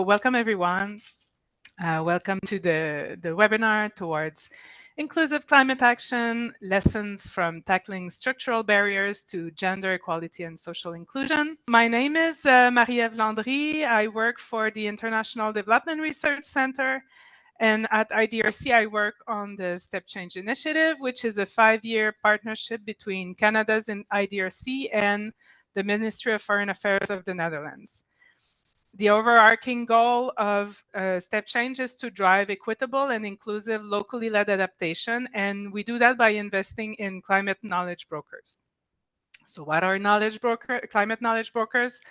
Welcome everyone. Welcome to the webinar towards inclusive climate action, lessons from tackling structural barriers to gender equality and social inclusion. My name is Marie-Ève Landry. I work for the International Development Research Center. And at IDRC, I work on the Step Change Initiative, which is a 5-year partnership between Canada's IDRC and the Ministry of Foreign Affairs of the Netherlands. The overarching goal of Step Change is to drive equitable and inclusive locally led adaptation, and we do that by investing in climate knowledge brokers. So what are climate knowledge brokers?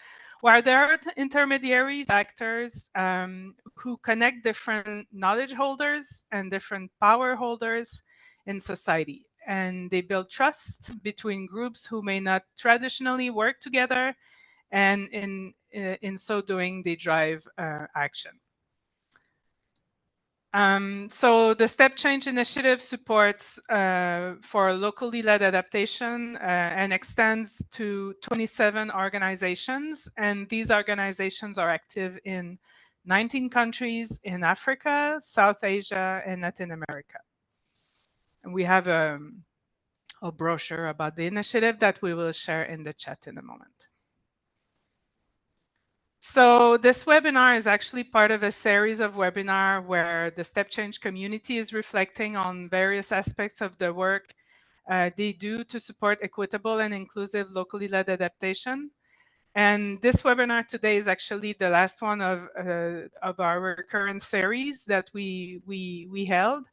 Well, there are intermediaries, actors who connect different knowledge holders and different power holders in society. And they build trust between groups who may not traditionally work together, and in so doing, they drive action. So the Step Change Initiative supports for locally led adaptation and extends to 27 organizations. And these organizations are active in 19 countries in Africa, South Asia, and Latin America. And we have a brochure about the initiative that we will share in the chat in a moment. So this webinar is actually part of a series of webinars where the Step Change community is reflecting on various aspects of the work they do to support equitable and inclusive locally led adaptation. And this webinar today is actually the last one of our current series that we held.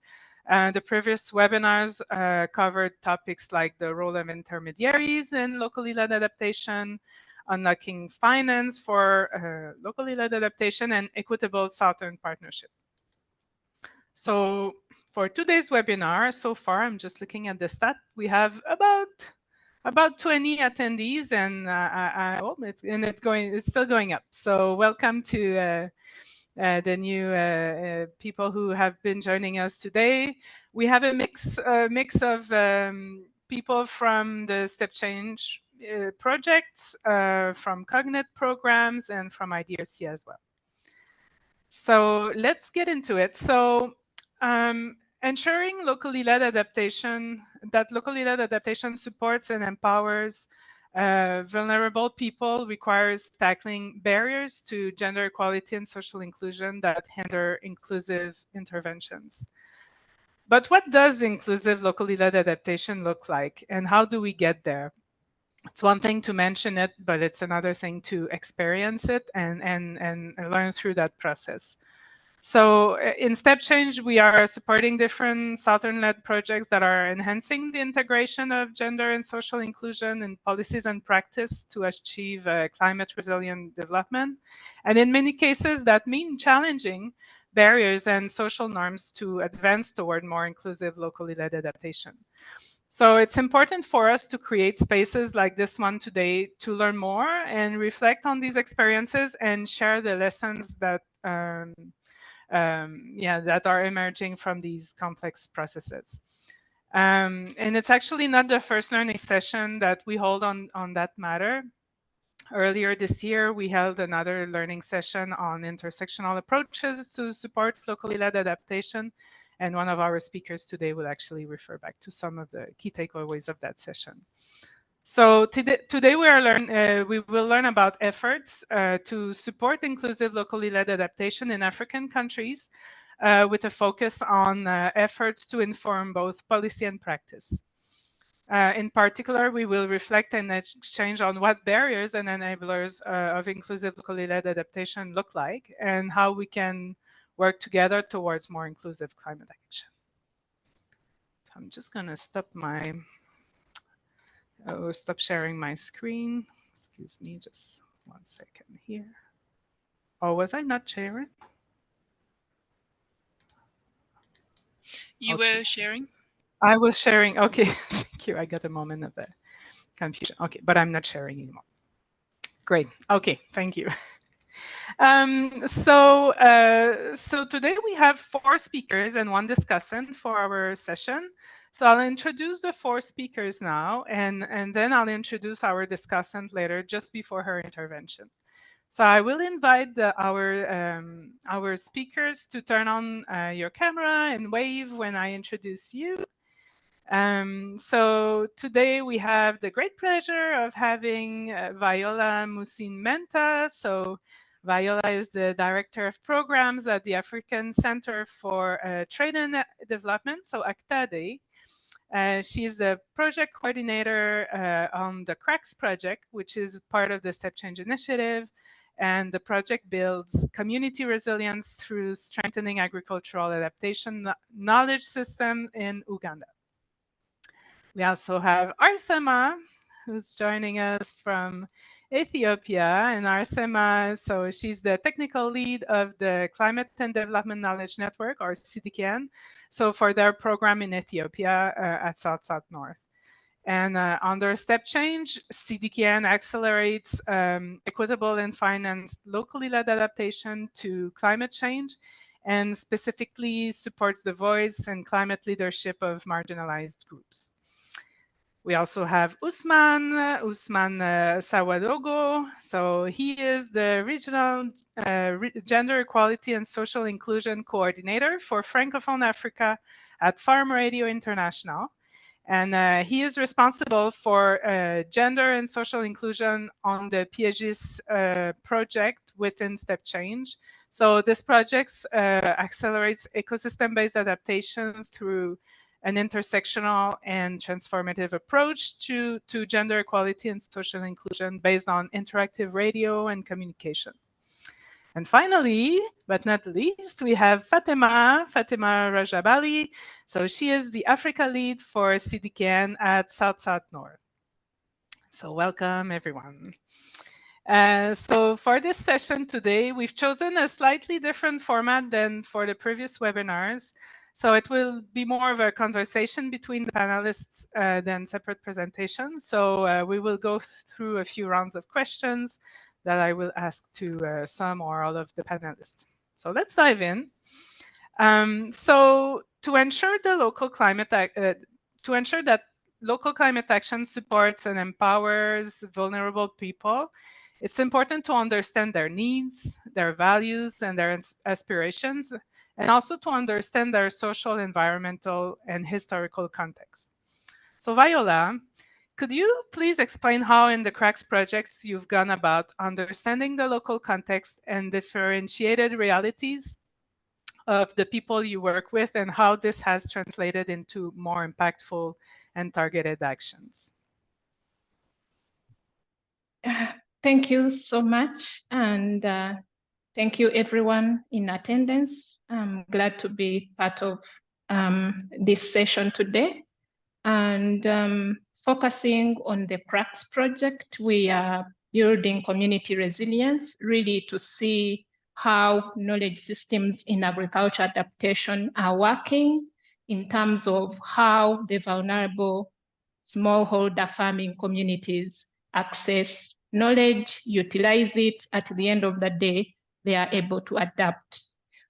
The previous webinars covered topics like the role of intermediaries in locally led adaptation, unlocking finance for locally led adaptation, and equitable Southern Partnership. So for today's webinar, so far, I'm just looking at the stat, we have about 20 attendees, and it's still going up. So welcome to the new people who have been joining us today. We have a mix of people from the Step Change projects, from Cognate programs, and from IDRC as well. So let's get into it. So ensuring locally led adaptation supports and empowers vulnerable people requires tackling barriers to gender equality and social inclusion that hinder inclusive interventions. But what does inclusive locally led adaptation look like, and how do we get there? It's one thing to mention it, but it's another thing to experience it and learn through that process. So in Step Change, we are supporting different Southern-led projects that are enhancing the integration of gender and social inclusion in policies and practice to achieve climate resilient development. And in many cases, that means challenging barriers and social norms to advance toward more inclusive locally led adaptation. So it's important for us to create spaces like this one today to learn more and reflect on these experiences and share the lessons that that are emerging from these complex processes. And it's actually not the first learning session that we hold on that matter. Earlier this year, we held another learning session on intersectional approaches to support locally led adaptation. And one of our speakers today will actually refer back to some of the key takeaways of that session. So today we will learn about efforts to support inclusive locally led adaptation in African countries with a focus on efforts to inform both policy and practice. In particular, we will reflect and exchange on what barriers and enablers of inclusive locally led adaptation look like and how we can work together towards more inclusive climate action. So I'm just going to stop sharing my screen. Excuse me, just 1 second here. Oh, was I not sharing? You were sharing? I was sharing. Okay, thank you. I got a moment of confusion. Okay, but I'm not sharing anymore. Great. Okay, thank you. So today we have 4 speakers and 1 discussant for our session. So I'll introduce the 4 speakers now, and then I'll introduce our discussant later, just before her intervention. So I will invite our speakers to turn on your camera and wave when I introduce you. So today we have the great pleasure of having Viola Musin-Menta. So Viola is the Director of Programs at the African Center for Trade and Development, so ACTADE. She is the project coordinator on the CRACS project, which is part of the Step Change Initiative. And the project builds community resilience through strengthening agricultural adaptation knowledge system in Uganda. We also have Arsema, who's joining us from Ethiopia. And Arsema, so she's the technical lead of the Climate and Development Knowledge Network, or CDKN, so for their program in Ethiopia at South North. And under Step Change, CDKN accelerates equitable and financed locally led adaptation to climate change, and specifically supports the voice and climate leadership of marginalized groups. We also have Usman Sawadogo. So he is the Regional Gender Equality and Social Inclusion Coordinator for Francophone Africa at Farm Radio International. And he is responsible for gender and social inclusion on the PAGIS project within Step Change. So this project accelerates ecosystem-based adaptation through an intersectional and transformative approach to gender equality and social inclusion based on interactive radio and communication. And finally, but not least, we have Fatima Rajabali. So she is the Africa lead for CDKN at South North. So welcome, everyone. So for this session today, we've chosen a slightly different format than for the previous webinars. So it will be more of a conversation between the panelists than separate presentations. So we will go through a few rounds of questions that I will ask to some or all of the panelists. So let's dive in. So to ensure that local climate action supports and empowers vulnerable people, it's important to understand their needs, their values, and their aspirations, and also to understand their social, environmental, and historical context. So Viola, could you please explain how in the CRACS projects you've gone about understanding the local context and differentiated realities of the people you work with, and how this has translated into more impactful and targeted actions? Thank you so much, and thank you everyone in attendance. I'm glad to be part of this session today. And focusing on the CRACS project, we are building community resilience, really to see how knowledge systems in agriculture adaptation are working in terms of how the vulnerable smallholder farming communities access knowledge, utilize it. At the end of the day, they are able to adapt.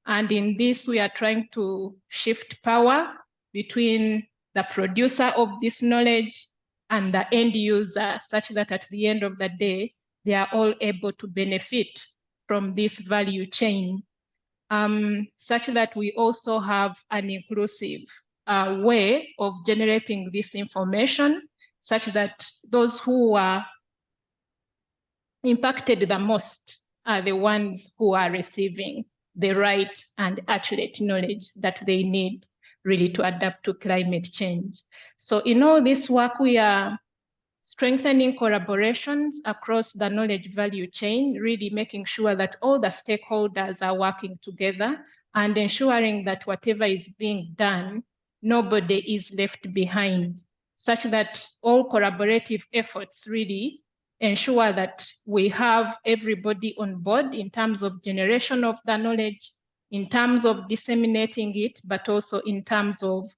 And in this, we are trying to shift power between the producer of this knowledge and the end user, such that at the end of the day, they are all able to benefit from this value chain, such that we also have an inclusive way of generating this information, such that those who are impacted the most are the ones who are receiving the right and accurate knowledge that they need really to adapt to climate change. So in all this work, we are strengthening collaborations across the knowledge value chain, really making sure that all the stakeholders are working together and ensuring that whatever is being done, nobody is left behind, such that all collaborative efforts really ensure that we have everybody on board in terms of generation of the knowledge, in terms of disseminating it, but also in terms of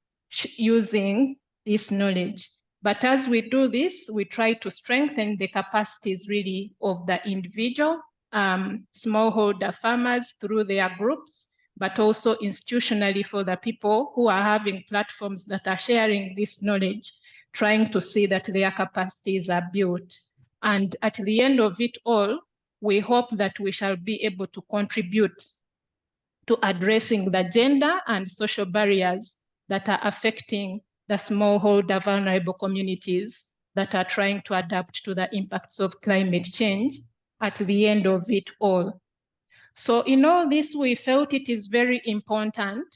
using this knowledge. But as we do this, we try to strengthen the capacities really of the individual smallholder farmers through their groups, but also institutionally for the people who are having platforms that are sharing this knowledge, trying to see that their capacities are built. And at the end of it all, we hope that we shall be able to contribute to addressing the gender and social barriers that are affecting the smallholder vulnerable communities that are trying to adapt to the impacts of climate change at the end of it all. So in all this, we felt it is very important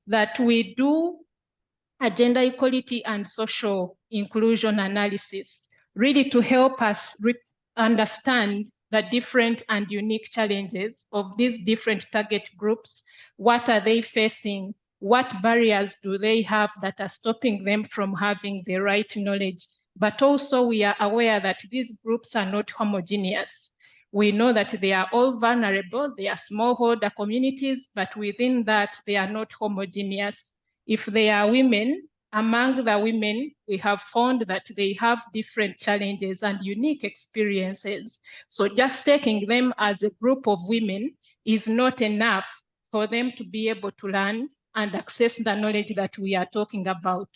that we do a gender equality and social inclusion analysis, really to help us understand the different and unique challenges of these different target groups. What are they facing? What barriers do they have that are stopping them from having the right knowledge? But also we are aware that these groups are not homogeneous. We know that they are all vulnerable, they are smallholder communities, but within that, they are not homogeneous. If they are women, among the women, we have found that they have different challenges and unique experiences. So just taking them as a group of women is not enough for them to be able to learn and access the knowledge that we are talking about.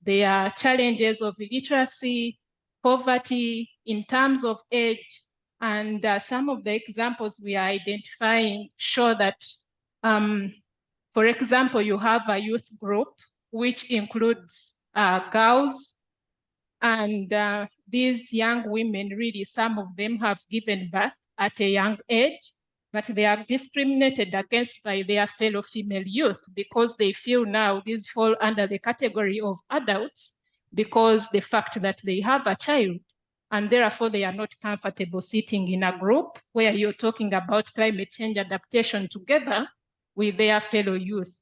There are challenges of illiteracy, poverty, in terms of age, and some of the examples we are identifying show that, for example, you have a youth group which includes girls, and these young women, really, some of them have given birth at a young age, but they are discriminated against by their fellow female youth because they feel now these fall under the category of adults because the fact that they have a child, and therefore they are not comfortable sitting in a group where you're talking about climate change adaptation together with their fellow youth.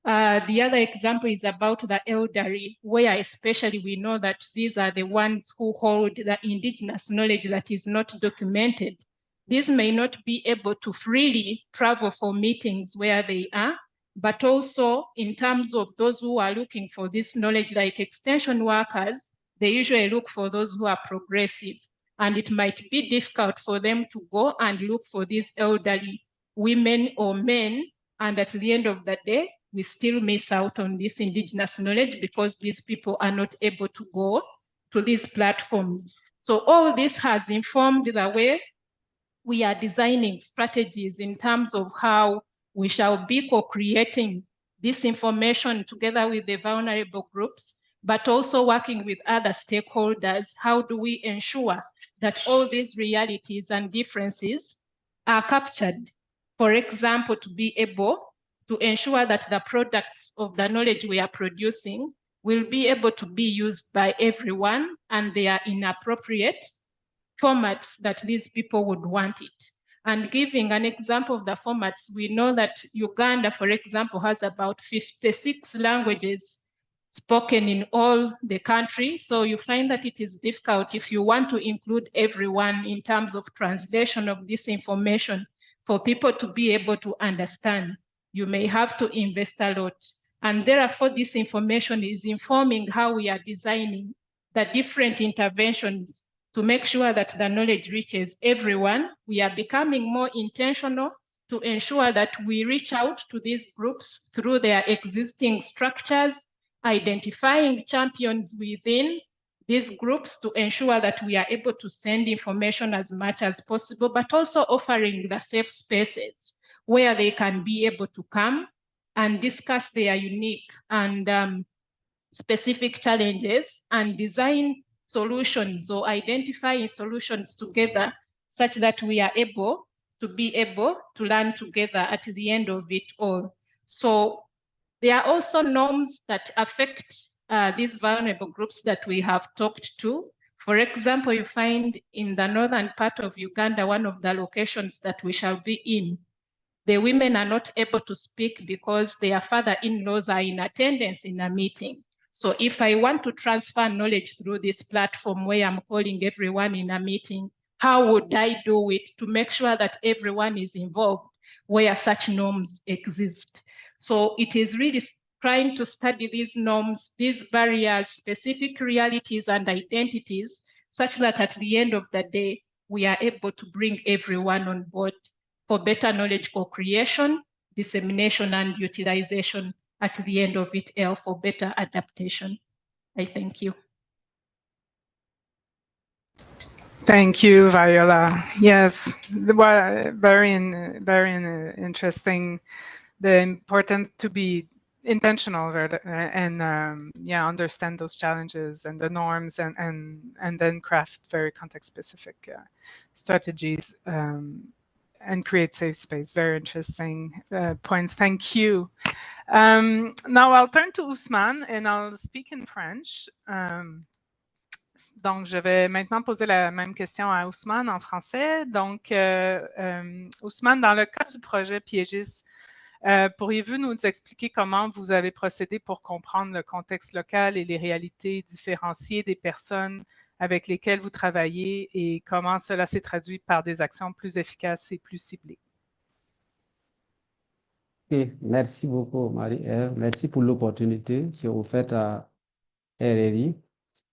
The other example is about the elderly, where especially we know that these are the ones who hold the indigenous knowledge that is not documented. These may not be able to freely travel for meetings where they are, but also in terms of those who are looking for this knowledge, like extension workers, they usually look for those who are progressive. And it might be difficult for them to go and look for these elderly women or men. And at the end of the day, we still miss out on this indigenous knowledge because these people are not able to go to these platforms. So all this has informed the way we are designing strategies in terms of how we shall be co-creating this information together with the vulnerable groups, but also working with other stakeholders. How do we ensure that all these realities and differences are captured? For example, to be able to ensure that the products of the knowledge we are producing will be able to be used by everyone and they are in appropriate formats that these people would want it. And giving an example of the formats, we know that Uganda, for example, has about 56 languages spoken in all the country. So you find that it is difficult if you want to include everyone in terms of translation of this information for people to be able to understand. You may have to invest a lot. And therefore, this information is informing how we are designing the different interventions to make sure that the knowledge reaches everyone. We are becoming more intentional to ensure that we reach out to these groups through their existing structures, identifying champions within these groups to ensure that we are able to send information as much as possible, but also offering the safe spaces where they can be able to come and discuss their unique and specific challenges and design solutions or identifying solutions together such that we are able to learn together at the end of it all. So there are also norms that affect these vulnerable groups that we have talked to. For example, you find in the northern part of Uganda, one of the locations that we shall be in, the women are not able to speak because their father-in-laws are in attendance in a meeting. So if I want to transfer knowledge through this platform where I'm calling everyone in a meeting, how would I do it to make sure that everyone is involved where such norms exist? So it is really trying to study these norms, these barriers, specific realities and identities, such that at the end of the day, we are able to bring everyone on board for better knowledge co-creation, dissemination, and utilization at the end of it all for better adaptation. I thank you. Thank you, Viola. Yes, well, very interesting. The important to be intentional and understand those challenges and the norms and then craft very context specific strategies and create safe space. Very interesting points. Thank you. Now I'll turn to Ousmane and I'll speak in French. Donc, je vais maintenant poser la même question à Ousmane en français. Donc, Ousmane, dans le cas du projet Piégis, pourriez-vous nous expliquer comment vous avez procédé pour comprendre le contexte local et les réalités différenciées des personnes avec lesquelles vous travaillez et comment cela s'est traduit par des actions plus efficaces et plus ciblées? Okay. Merci beaucoup, Marie-Ève. Merci pour l'opportunité qui est offerte à RRI.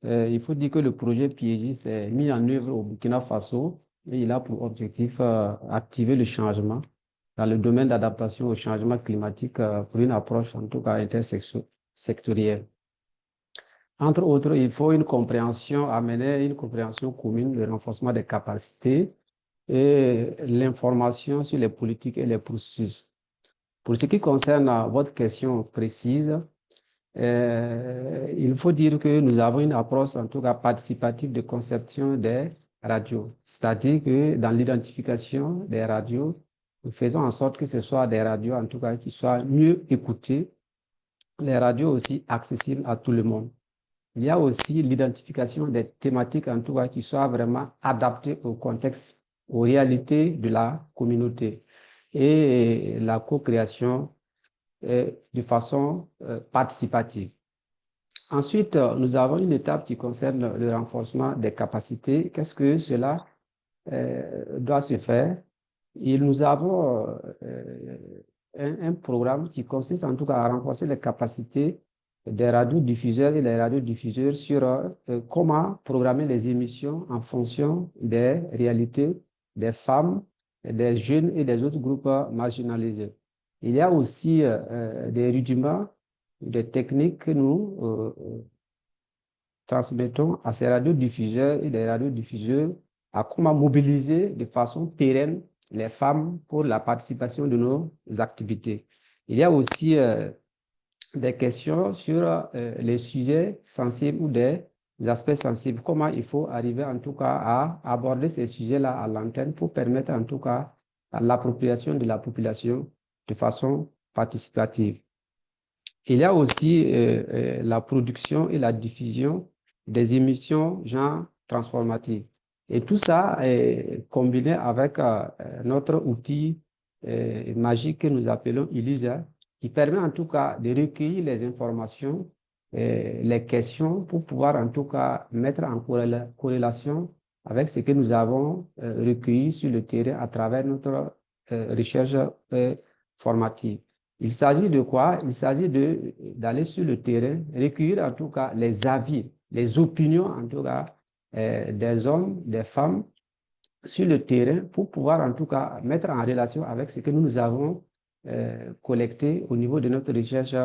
Il faut dire que le projet Piégis est mis en œuvre au Burkina Faso et il a pour objectif activer le changement dans le domaine d'adaptation au changement climatique pour une approche en tout cas intersectorielle. Entre autres, il faut amener une compréhension commune, le renforcement des capacités et l'information sur les politiques et les processus. Pour ce qui concerne votre question précise, il faut dire que nous avons une approche en tout cas participative de conception des radios. C'est-à-dire que dans l'identification des radios, nous faisons en sorte que ce soit des radios en tout cas qui soient mieux écoutées, les radios aussi accessibles à tout le monde. Il y a aussi l'identification des thématiques en tout cas qui soient vraiment adaptées au contexte, aux réalités de la communauté et la co-création de façon participative. Ensuite, nous avons une étape qui concerne le renforcement des capacités. Qu'est-ce que cela doit se faire? Nous avons un programme qui consiste en tout cas à renforcer les capacités des radiodiffuseurs et les radiodiffuseurs sur comment programmer les émissions en fonction des réalités des femmes, des jeunes et des autres groupes marginalisés. Il y a aussi des rudiments, des techniques que nous transmettons à ces radiodiffuseurs et des radiodiffuseurs à comment mobiliser de façon pérenne les femmes pour la participation de nos activités. Il y a aussi des questions sur les sujets sensibles ou des aspects sensibles. Comment il faut arriver en tout cas à aborder ces sujets-là à l'antenne pour permettre en tout cas à l'appropriation de la population de façon participative. Il y a aussi la production et la diffusion des émissions genre transformatives. Et tout ça est combiné avec notre outil magique que nous appelons Illusa, qui permet en tout cas de recueillir les informations, les questions pour pouvoir en tout cas mettre en corrélation avec ce que nous avons recueilli sur le terrain à travers notre recherche formative. Il s'agit de quoi? Il s'agit d'aller sur le terrain, recueillir en tout cas les avis, les opinions en tout cas des hommes, des femmes sur le terrain pour pouvoir en tout cas mettre en relation avec ce que nous avons collecté au niveau de notre recherche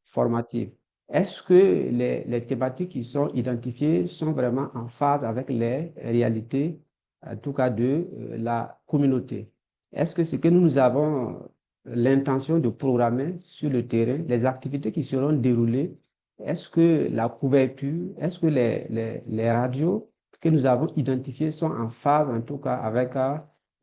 formative. Est-ce que les thématiques qui sont identifiées sont vraiment en phase avec les réalités, en tout cas de la communauté? Est-ce que ce que nous avons l'intention de programmer sur le terrain, les activités qui seront déroulées, est-ce que la couverture, est-ce que les radios que nous avons identifiées sont en phase en tout cas avec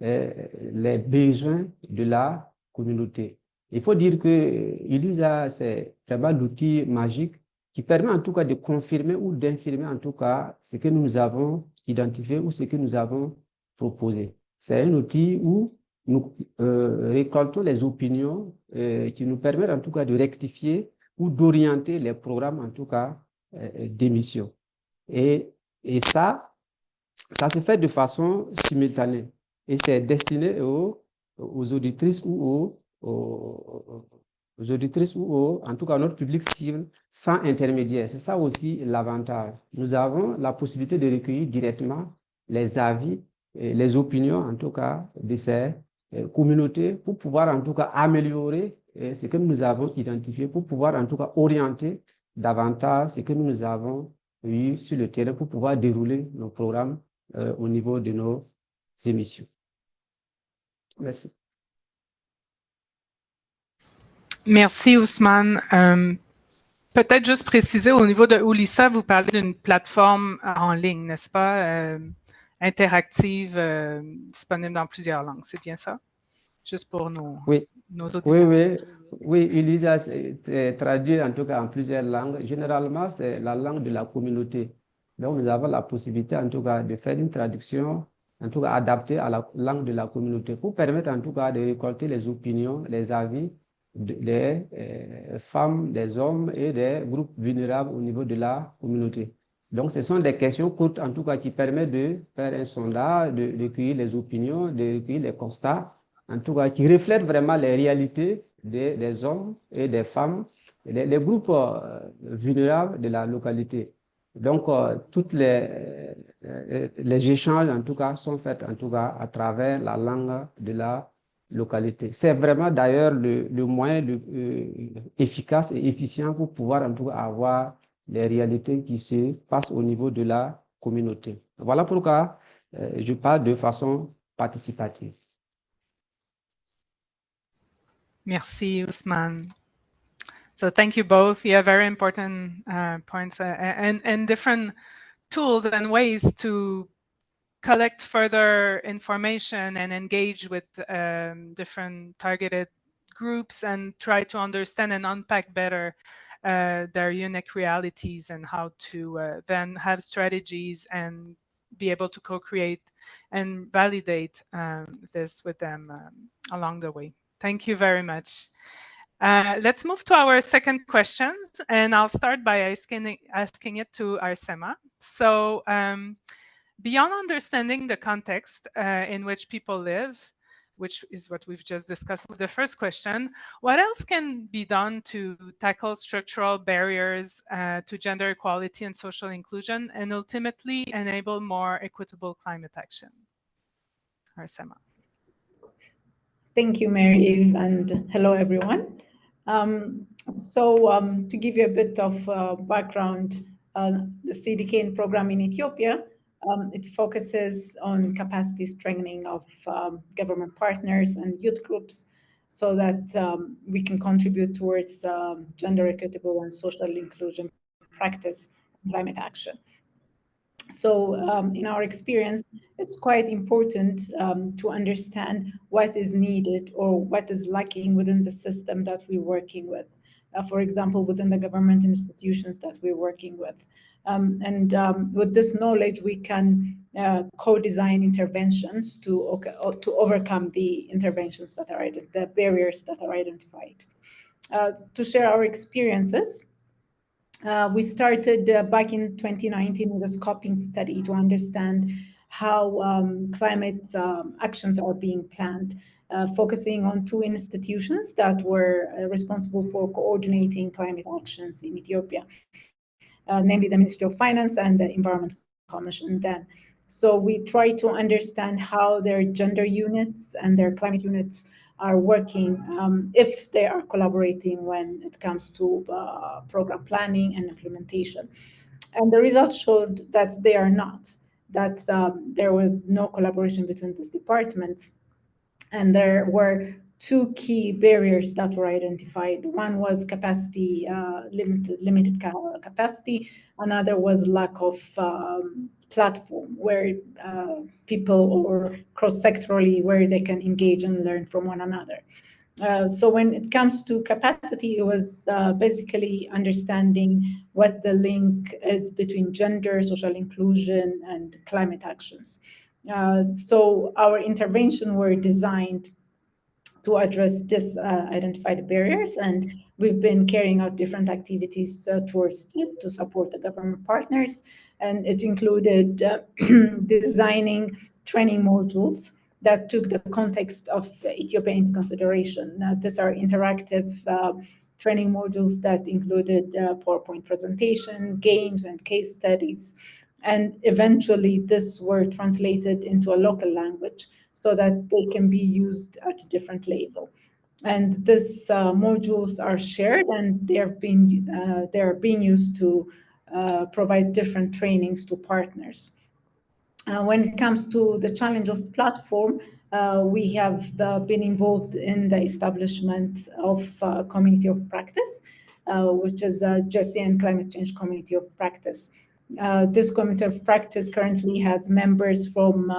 les besoins de la communauté? Il faut dire que Elisa, c'est vraiment l'outil magique qui permet en tout cas de confirmer ou d'infirmer en tout cas ce que nous avons identifié ou ce que nous avons proposé. C'est un outil où nous récoltons les opinions qui nous permettent en tout cas de rectifier ou d'orienter les programmes en tout cas d'émission. Et ça se fait de façon simultanée et c'est destiné aux auditrices ou aux auditrices ou en tout cas notre public cible sans intermédiaire. C'est ça aussi l'avantage. Nous avons la possibilité de recueillir directement les avis et les opinions en tout cas de ces communautés pour pouvoir en tout cas améliorer ce que nous avons identifié, pour pouvoir en tout cas orienter davantage ce que nous avons eu sur le terrain pour pouvoir dérouler nos programmes au niveau de nos émissions. Merci. Merci Ousmane. Peut-être juste préciser au niveau de Oulissa, vous parlez d'une plateforme en ligne, n'est-ce pas, interactive, disponible dans plusieurs langues, c'est bien ça? Juste pour nos auditeurs. Oui, Ulyssa est traduit en tout cas en plusieurs langues. Généralement, c'est la langue de la communauté. Donc, nous avons la possibilité en tout cas de faire une traduction, en tout cas adaptée à la langue de la communauté pour permettre en tout cas de récolter les opinions, les avis des femmes, des hommes et des groupes vulnérables au niveau de la communauté. Donc, ce sont des questions courtes en tout cas qui permettent de faire un sondage, de recueillir les opinions, de recueillir les constats, en tout cas qui reflètent vraiment les réalités des hommes et des femmes, les groupes vulnérables de la localité. Donc, toutes les échanges, en tout cas, sont faits, en tout cas, à travers la langue de la localité. C'est vraiment, d'ailleurs, le moyen efficace et efficient pour pouvoir, en tout cas, avoir les réalités qui se passent au niveau de la communauté. Voilà pourquoi je parle de façon participative. Merci, Ousmane. So thank you both. Yeah, very important points and different tools and ways to collect further information and engage with different targeted groups and try to understand and unpack better their unique realities and how to then have strategies and be able to co-create and validate this with them along the way. Thank you very much. Let's move to our second questions, and I'll start by asking it to Arsema. So beyond understanding the context in which people live, which is what we've just discussed with the first question, what else can be done to tackle structural barriers to gender equality and social inclusion and ultimately enable more equitable climate action? Arsema. Thank you, Mary-Eve, and hello, everyone. To give you a bit of background, the CDK program in Ethiopia, it focuses on capacity strengthening of government partners and youth groups so that we can contribute towards gender equitable and social inclusion practice and climate action. So in our experience, it's quite important to understand what is needed or what is lacking within the system that we're working with. For example, within the government institutions that we're working with. With this knowledge, we can co-design interventions to overcome the interventions that are the barriers that are identified. To share our experiences, we started back in 2019 with a scoping study to understand how climate actions are being planned, focusing on two institutions that were responsible for coordinating climate actions in Ethiopia, namely the Ministry of Finance and the Environment Commission then. So we try to understand how their gender units and their climate units are working, if they are collaborating when it comes to program planning and implementation. And the results showed that they are not, that there was no collaboration between these departments. And there were two key barriers that were identified. One was capacity, limited capacity. Another was lack of platform where people or cross-sectorally where they can engage and learn from one another. So when it comes to capacity, it was basically understanding what the link is between gender, social inclusion, and climate actions. So our intervention were designed to address this identified barriers, and we've been carrying out different activities towards this to support the government partners, and it included designing training modules that took the context of Ethiopia into consideration. These are interactive training modules that included PowerPoint presentation, games, and case studies. And eventually, this were translated into a local language so that they can be used at a different level. And these modules are shared, and they are being used to provide different trainings to partners. When it comes to the challenge of platform, we have been involved in the establishment of a community of practice, which is a GESI and climate change community of practice. This community of practice currently has members from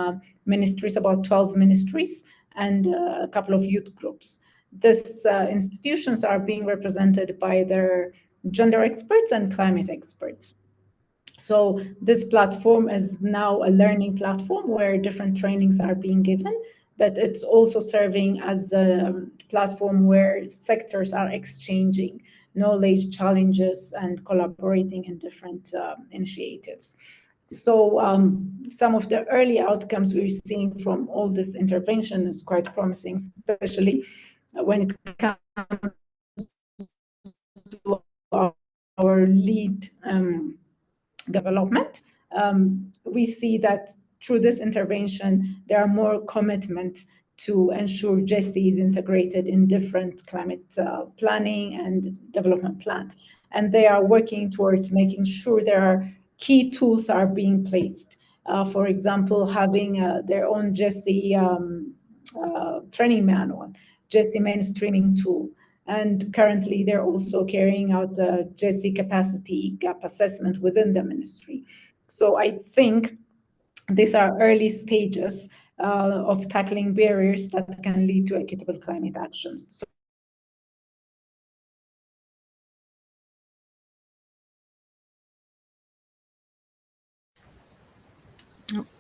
ministries, about 12 ministries, and a couple of youth groups. These institutions are being represented by their gender experts and climate experts. So this platform is now a learning platform where different trainings are being given, but it's also serving as a platform where sectors are exchanging knowledge, challenges, and collaborating in different initiatives. So some of the early outcomes we're seeing from all this intervention is quite promising, especially when it comes to our lead development. We see that through this intervention, there are more commitment to ensure GESI is integrated in different climate planning and development plan. And they are working towards making sure there are key tools are being placed. For example, having their own GESI training manual, GESI mainstreaming tool. And currently, they're also carrying out a GESI capacity gap assessment within the ministry. So I think these are early stages of tackling barriers that can lead to equitable climate actions. So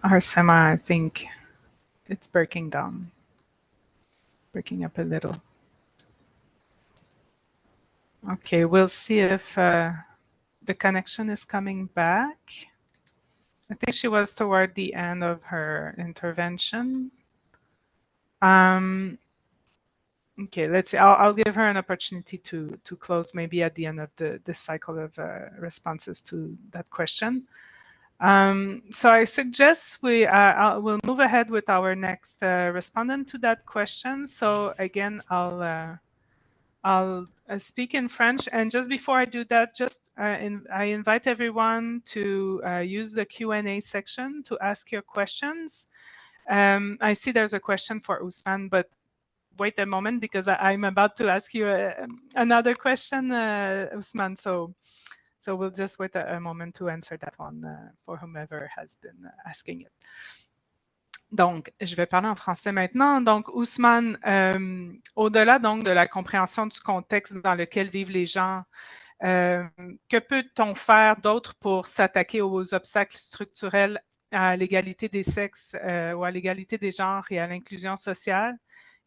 Arsema, I think it's breaking down, breaking up a little. Okay, we'll see if the connection is coming back. I think she was toward the end of her intervention. Okay, let's see. I'll give her an opportunity to close maybe at the end of the cycle of responses to that question. So I suggest we'll move ahead with our next respondent to that question. So again, I'll speak in French, and just before I do that, I invite everyone to use the Q&A section to ask your questions. I see there's a question for Ousmane, but wait a moment because I'm about to ask you another question, Ousmane. So we'll just wait a moment to answer that one for whomever has been asking it. Donc, je vais parler en français maintenant. Donc, Ousmane, au-delà donc de la compréhension du contexte dans lequel vivent les gens, que peut-on faire d'autre pour s'attaquer aux obstacles structurels à l'égalité des sexes ou à l'égalité des genres et à l'inclusion sociale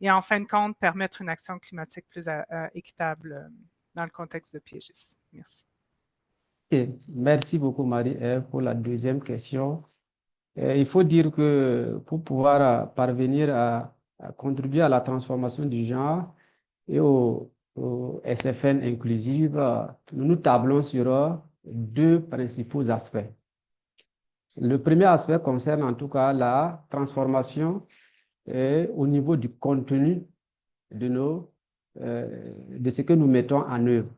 et en fin de compte permettre une action climatique plus équitable dans le contexte de PGIS? Merci. Et merci beaucoup, Marie, pour la deuxième question. Il faut dire que pour pouvoir parvenir à contribuer à la transformation du genre et au SFN inclusive, nous tablons sur deux principaux aspects. Le premier aspect concerne en tout cas la transformation au niveau du contenu de ce que nous mettons en œuvre.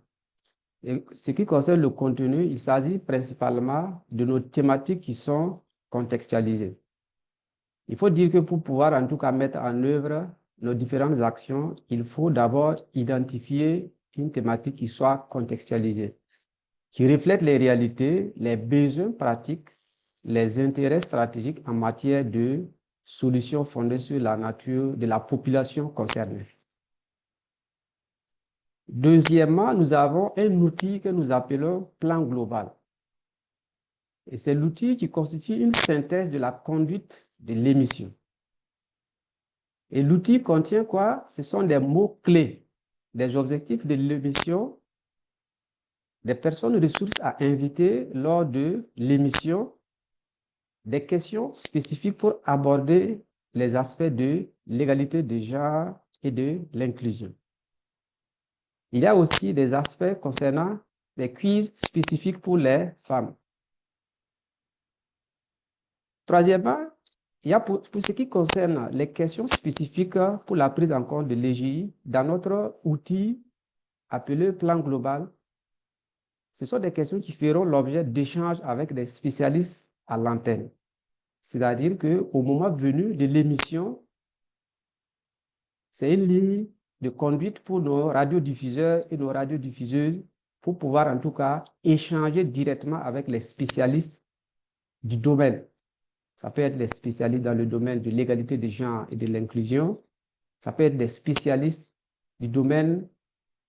Et ce qui concerne le contenu, il s'agit principalement de nos thématiques qui sont contextualisées. Il faut dire que pour pouvoir en tout cas mettre en œuvre nos différentes actions, il faut d'abord identifier une thématique qui soit contextualisée, qui reflète les réalités, les besoins pratiques, les intérêts stratégiques en matière de solutions fondées sur la nature de la population concernée. Deuxièmement, nous avons un outil que nous appelons plan global. Et c'est l'outil qui constitue une synthèse de la conduite de l'émission. Et l'outil contient quoi? Ce sont des mots-clés, des objectifs de l'émission, des personnes ressources à inviter lors de l'émission, des questions spécifiques pour aborder les aspects de l'égalité des genres et de l'inclusion. Il y a aussi des aspects concernant des quiz spécifiques pour les femmes. Troisièmement, il y a pour ce qui concerne les questions spécifiques pour la prise en compte de l'EGI, dans notre outil appelé plan global, ce sont des questions qui feront l'objet d'échanges avec des spécialistes à l'antenne. C'est-à-dire qu'au moment venu de l'émission, c'est une ligne de conduite pour nos radiodiffuseurs et nos radiodiffuseuses pour pouvoir en tout cas échanger directement avec les spécialistes du domaine. Ça peut être des spécialistes dans le domaine de l'égalité des genres et de l'inclusion. Ça peut être des spécialistes du domaine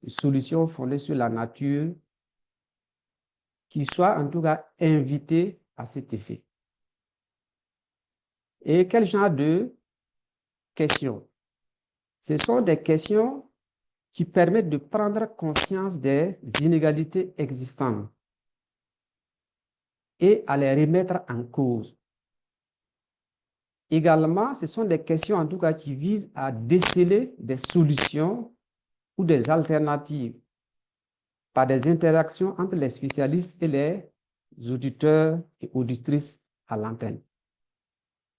de solutions fondées sur la nature qui soient en tout cas invités à cet effet. Et quel genre de questions? Ce sont des questions qui permettent de prendre conscience des inégalités existantes et à les remettre en cause. Également, ce sont des questions en tout cas qui visent à déceler des solutions ou des alternatives par des interactions entre les spécialistes et les auditeurs et auditrices à l'antenne.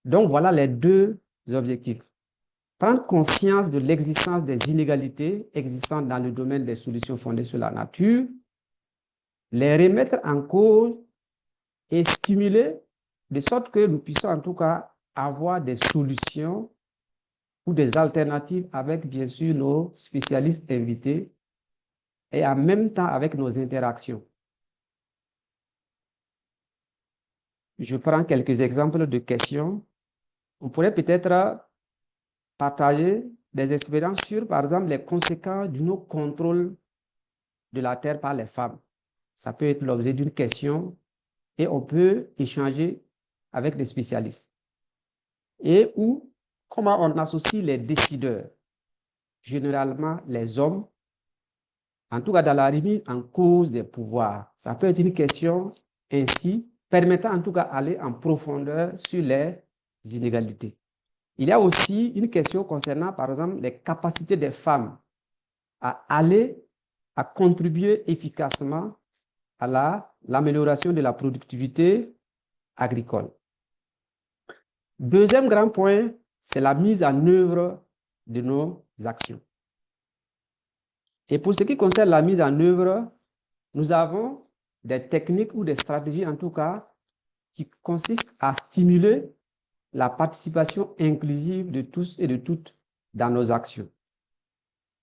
Donc, voilà les deux objectifs. Prendre conscience de l'existence des inégalités existantes dans le domaine des solutions fondées sur la nature, les remettre en cause et stimuler de sorte que nous puissions en tout cas avoir des solutions ou des alternatives avec bien sûr nos spécialistes invités et en même temps avec nos interactions. Je prends quelques exemples de questions. On pourrait peut-être partager des expériences sur, par exemple, les conséquences du non-contrôle de la Terre par les femmes. Ça peut être l'objet d'une question et on peut échanger avec des spécialistes. Et ou comment on associe les décideurs, généralement les hommes, en tout cas dans la remise en cause des pouvoirs. Ça peut être une question ainsi permettant en tout cas d'aller en profondeur sur les inégalités. Il y a aussi une question concernant, par exemple, les capacités des femmes à contribuer efficacement à l'amélioration de la productivité agricole. Deuxième grand point, c'est la mise en œuvre de nos actions. Et pour ce qui concerne la mise en œuvre, nous avons des techniques ou des stratégies, en tout cas, qui consistent à stimuler la participation inclusive de tous et de toutes dans nos actions.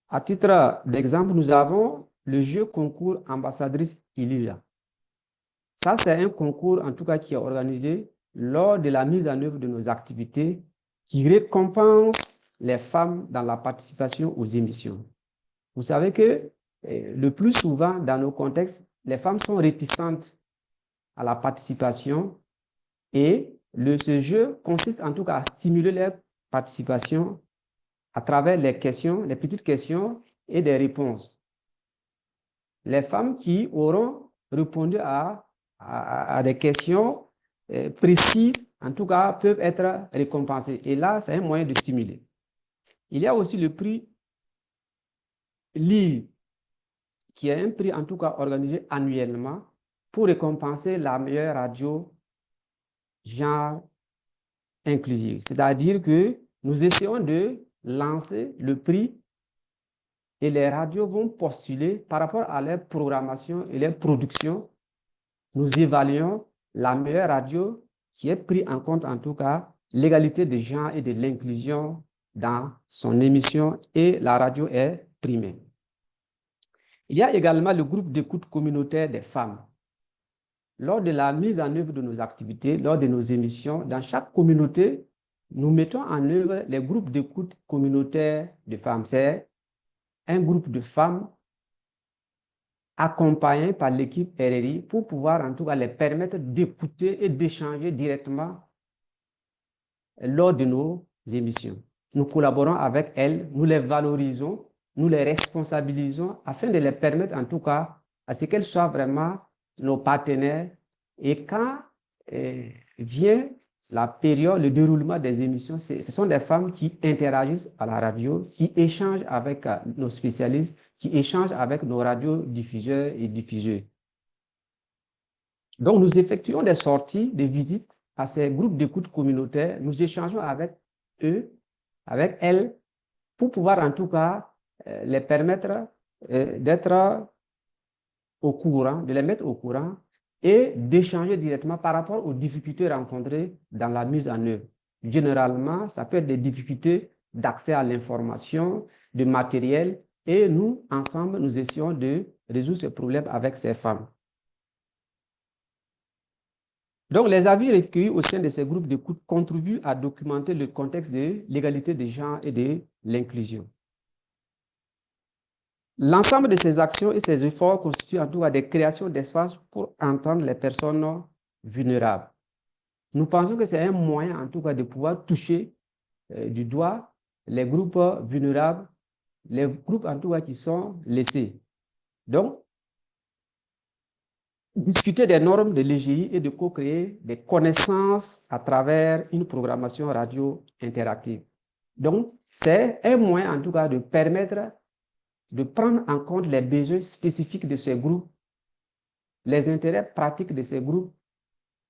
À titre d'exemple, nous avons le jeu concours ambassadrice Ilia. Ça, c'est un concours, en tout cas, qui est organisé lors de la mise en œuvre de nos activités qui récompense les femmes dans la participation aux émissions. Vous savez que le plus souvent, dans nos contextes, les femmes sont réticentes à la participation et ce jeu consiste en tout cas à stimuler leur participation à travers les questions, les petites questions et des réponses. Les femmes qui auront répondu à des questions précises, en tout cas, peuvent être récompensées. Et là, c'est un moyen de stimuler. Il y a aussi le prix LIE, qui est un prix, en tout cas, organisé annuellement pour récompenser la meilleure radio genre inclusive. C'est-à-dire que nous essayons de lancer le prix et les radios vont postuler par rapport à leur programmation et leur production. Nous évaluons la meilleure radio qui est prise en compte, en tout cas, l'égalité des genres et de l'inclusion dans son émission et la radio est primée. Il y a également le groupe d'écoute communautaire des femmes. Lors de la mise en œuvre de nos activités, lors de nos émissions, dans chaque communauté, nous mettons en œuvre les groupes d'écoute communautaire de femmes. C'est un groupe de femmes accompagnées par l'équipe RRI pour pouvoir en tout cas les permettre d'écouter et d'échanger directement lors de nos émissions. Nous collaborons avec elles, nous les valorisons, nous les responsabilisons afin de les permettre en tout cas à ce qu'elles soient vraiment nos partenaires. Et quand vient la période, le déroulement des émissions, ce sont des femmes qui interagissent à la radio, qui échangent avec nos spécialistes, qui échangent avec nos radiodiffuseurs et diffuseurs. Donc, nous effectuons des sorties, des visites à ces groupes d'écoute communautaire. Nous échangeons avec eux, avec elles, pour pouvoir en tout cas les permettre d'être au courant, de les mettre au courant et d'échanger directement par rapport aux difficultés rencontrées dans la mise en œuvre. Généralement, ça peut être des difficultés d'accès à l'information, de matériel, et nous, ensemble, nous essayons de résoudre ce problème avec ces femmes. Donc, les avis recueillis au sein de ces groupes d'écoute contribuent à documenter le contexte de l'égalité des genres et de l'inclusion. L'ensemble de ces actions et ces efforts constituent en tout cas des créations d'espace pour entendre les personnes vulnérables. Nous pensons que c'est un moyen en tout cas de pouvoir toucher du doigt les groupes vulnérables, les groupes en tout cas qui sont laissés. Donc, discuter des normes de l'EGI et de co-créer des connaissances à travers une programmation radio interactive. Donc, c'est un moyen en tout cas de permettre de prendre en compte les besoins spécifiques de ces groupes, les intérêts pratiques de ces groupes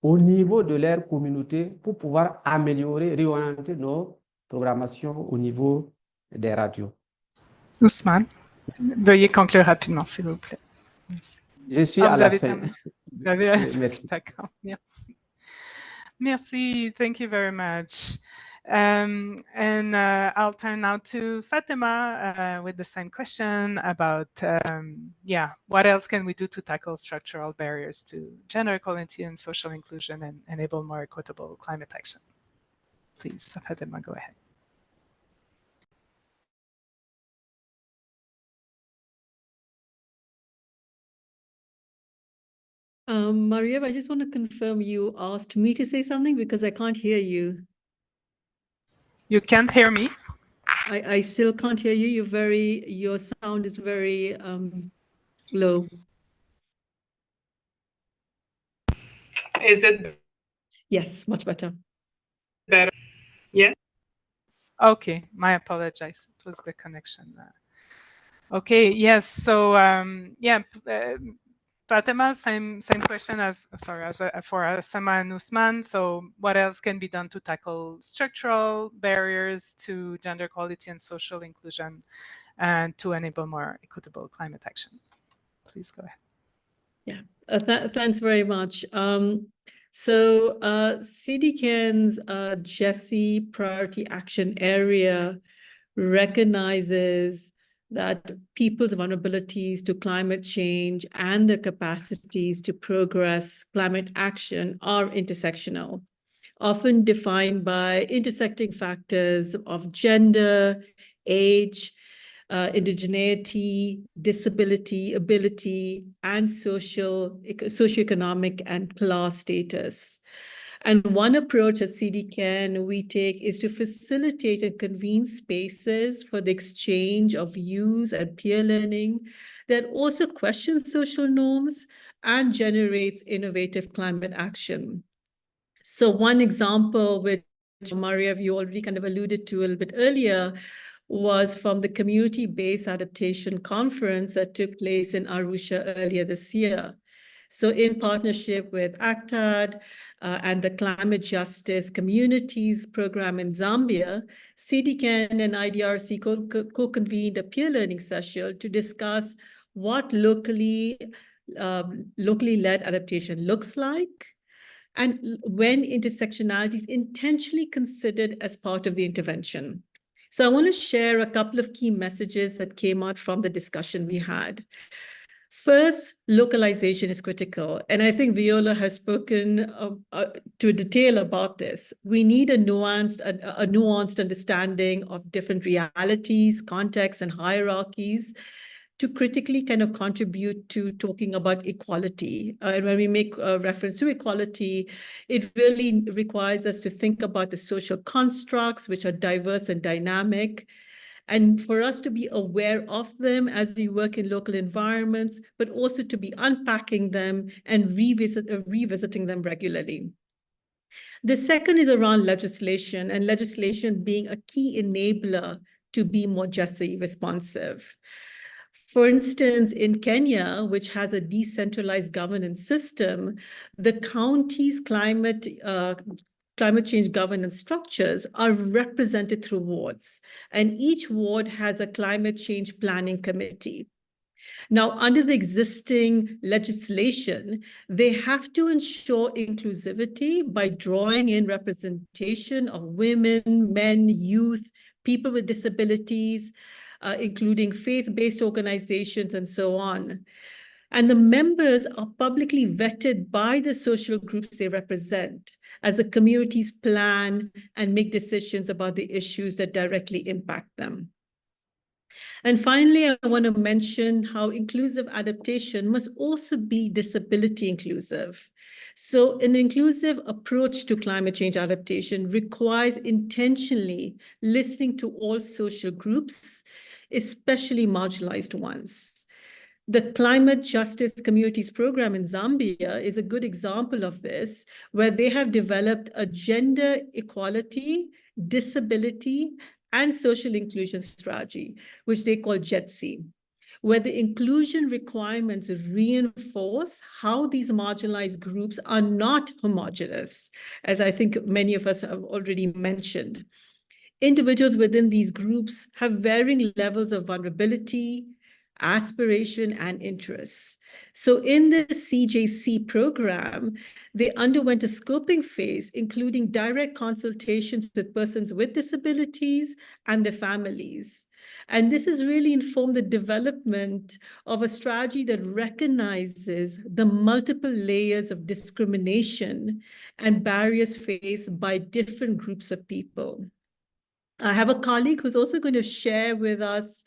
au niveau de leur communauté pour pouvoir améliorer, réorienter nos programmations au niveau des radios. Ousmane, veuillez conclure rapidement, s'il vous plaît. Merci. Je suis à la fin. Vous avez... Merci. D'accord, merci. Merci, thank you very much. I'll turn now to Fatima with the same question about, what else can we do to tackle structural barriers to gender equality and social inclusion and enable more equitable climate action? Please, Fatima, go ahead. Maria, I just want to confirm you asked me to say something because I can't hear you. You can't hear me? I still can't hear you. Your sound is very low. Is it? Yes, much better. Better? Yeah. Okay, my apologies. It was the connection. Okay, yes. So Fatima, same question as for Asama and Ousmane. So what else can be done to tackle structural barriers to gender equality and social inclusion and to enable more equitable climate action? Please go ahead. Yeah, thanks very much. So CDCAN's GESI priority action area recognizes that people's vulnerabilities to climate change and their capacities to progress climate action are intersectional, often defined by intersecting factors of gender, age, indigeneity, disability, ability, and socioeconomic and class status. And one approach at CDCAN we take is to facilitate and convene spaces for the exchange of views and peer learning that also questions social norms and generates innovative climate action. So one example, which Maria, you already kind of alluded to a little bit earlier, was from the community-based adaptation conference that took place in Arusha earlier this year. So in partnership with ACTAD and the Climate Justice Communities Program in Zambia, CDCAN and IDRC co-convened a peer learning session to discuss what locally led adaptation looks like, and when intersectionality is intentionally considered as part of the intervention. So I want to share a couple of key messages that came out from the discussion we had. First, localization is critical. And I think Viola has spoken to detail about this. We need a nuanced understanding of different realities, contexts, and hierarchies to critically kind of contribute to talking about equality. And when we make reference to equality, it really requires us to think about the social constructs, which are diverse and dynamic, and for us to be aware of them as we work in local environments, but also to be unpacking them and revisiting them regularly. The second is around legislation, and legislation being a key enabler to be more GESI responsive. For instance, in Kenya, which has a decentralized governance system, the county's climate change governance structures are represented through wards, and each ward has a climate change planning committee. Now, under the existing legislation, they have to ensure inclusivity by drawing in representation of women, men, youth, people with disabilities, including faith-based organizations and so on. And the members are publicly vetted by the social groups they represent as the communities plan and make decisions about the issues that directly impact them. And finally, I want to mention how inclusive adaptation must also be disability inclusive. So an inclusive approach to climate change adaptation requires intentionally listening to all social groups, especially marginalized ones. The Climate Justice Communities Program in Zambia is a good example of this, where they have developed a gender equality, disability, and social inclusion strategy, which they call GESI, where the inclusion requirements reinforce how these marginalized groups are not homogeneous, as I think many of us have already mentioned. Individuals within these groups have varying levels of vulnerability, aspiration, and interests. So in the CJC program, they underwent a scoping phase, including direct consultations with persons with disabilities and their families. And this has really informed the development of a strategy that recognizes the multiple layers of discrimination and barriers faced by different groups of people. I have a colleague who's also going to share with us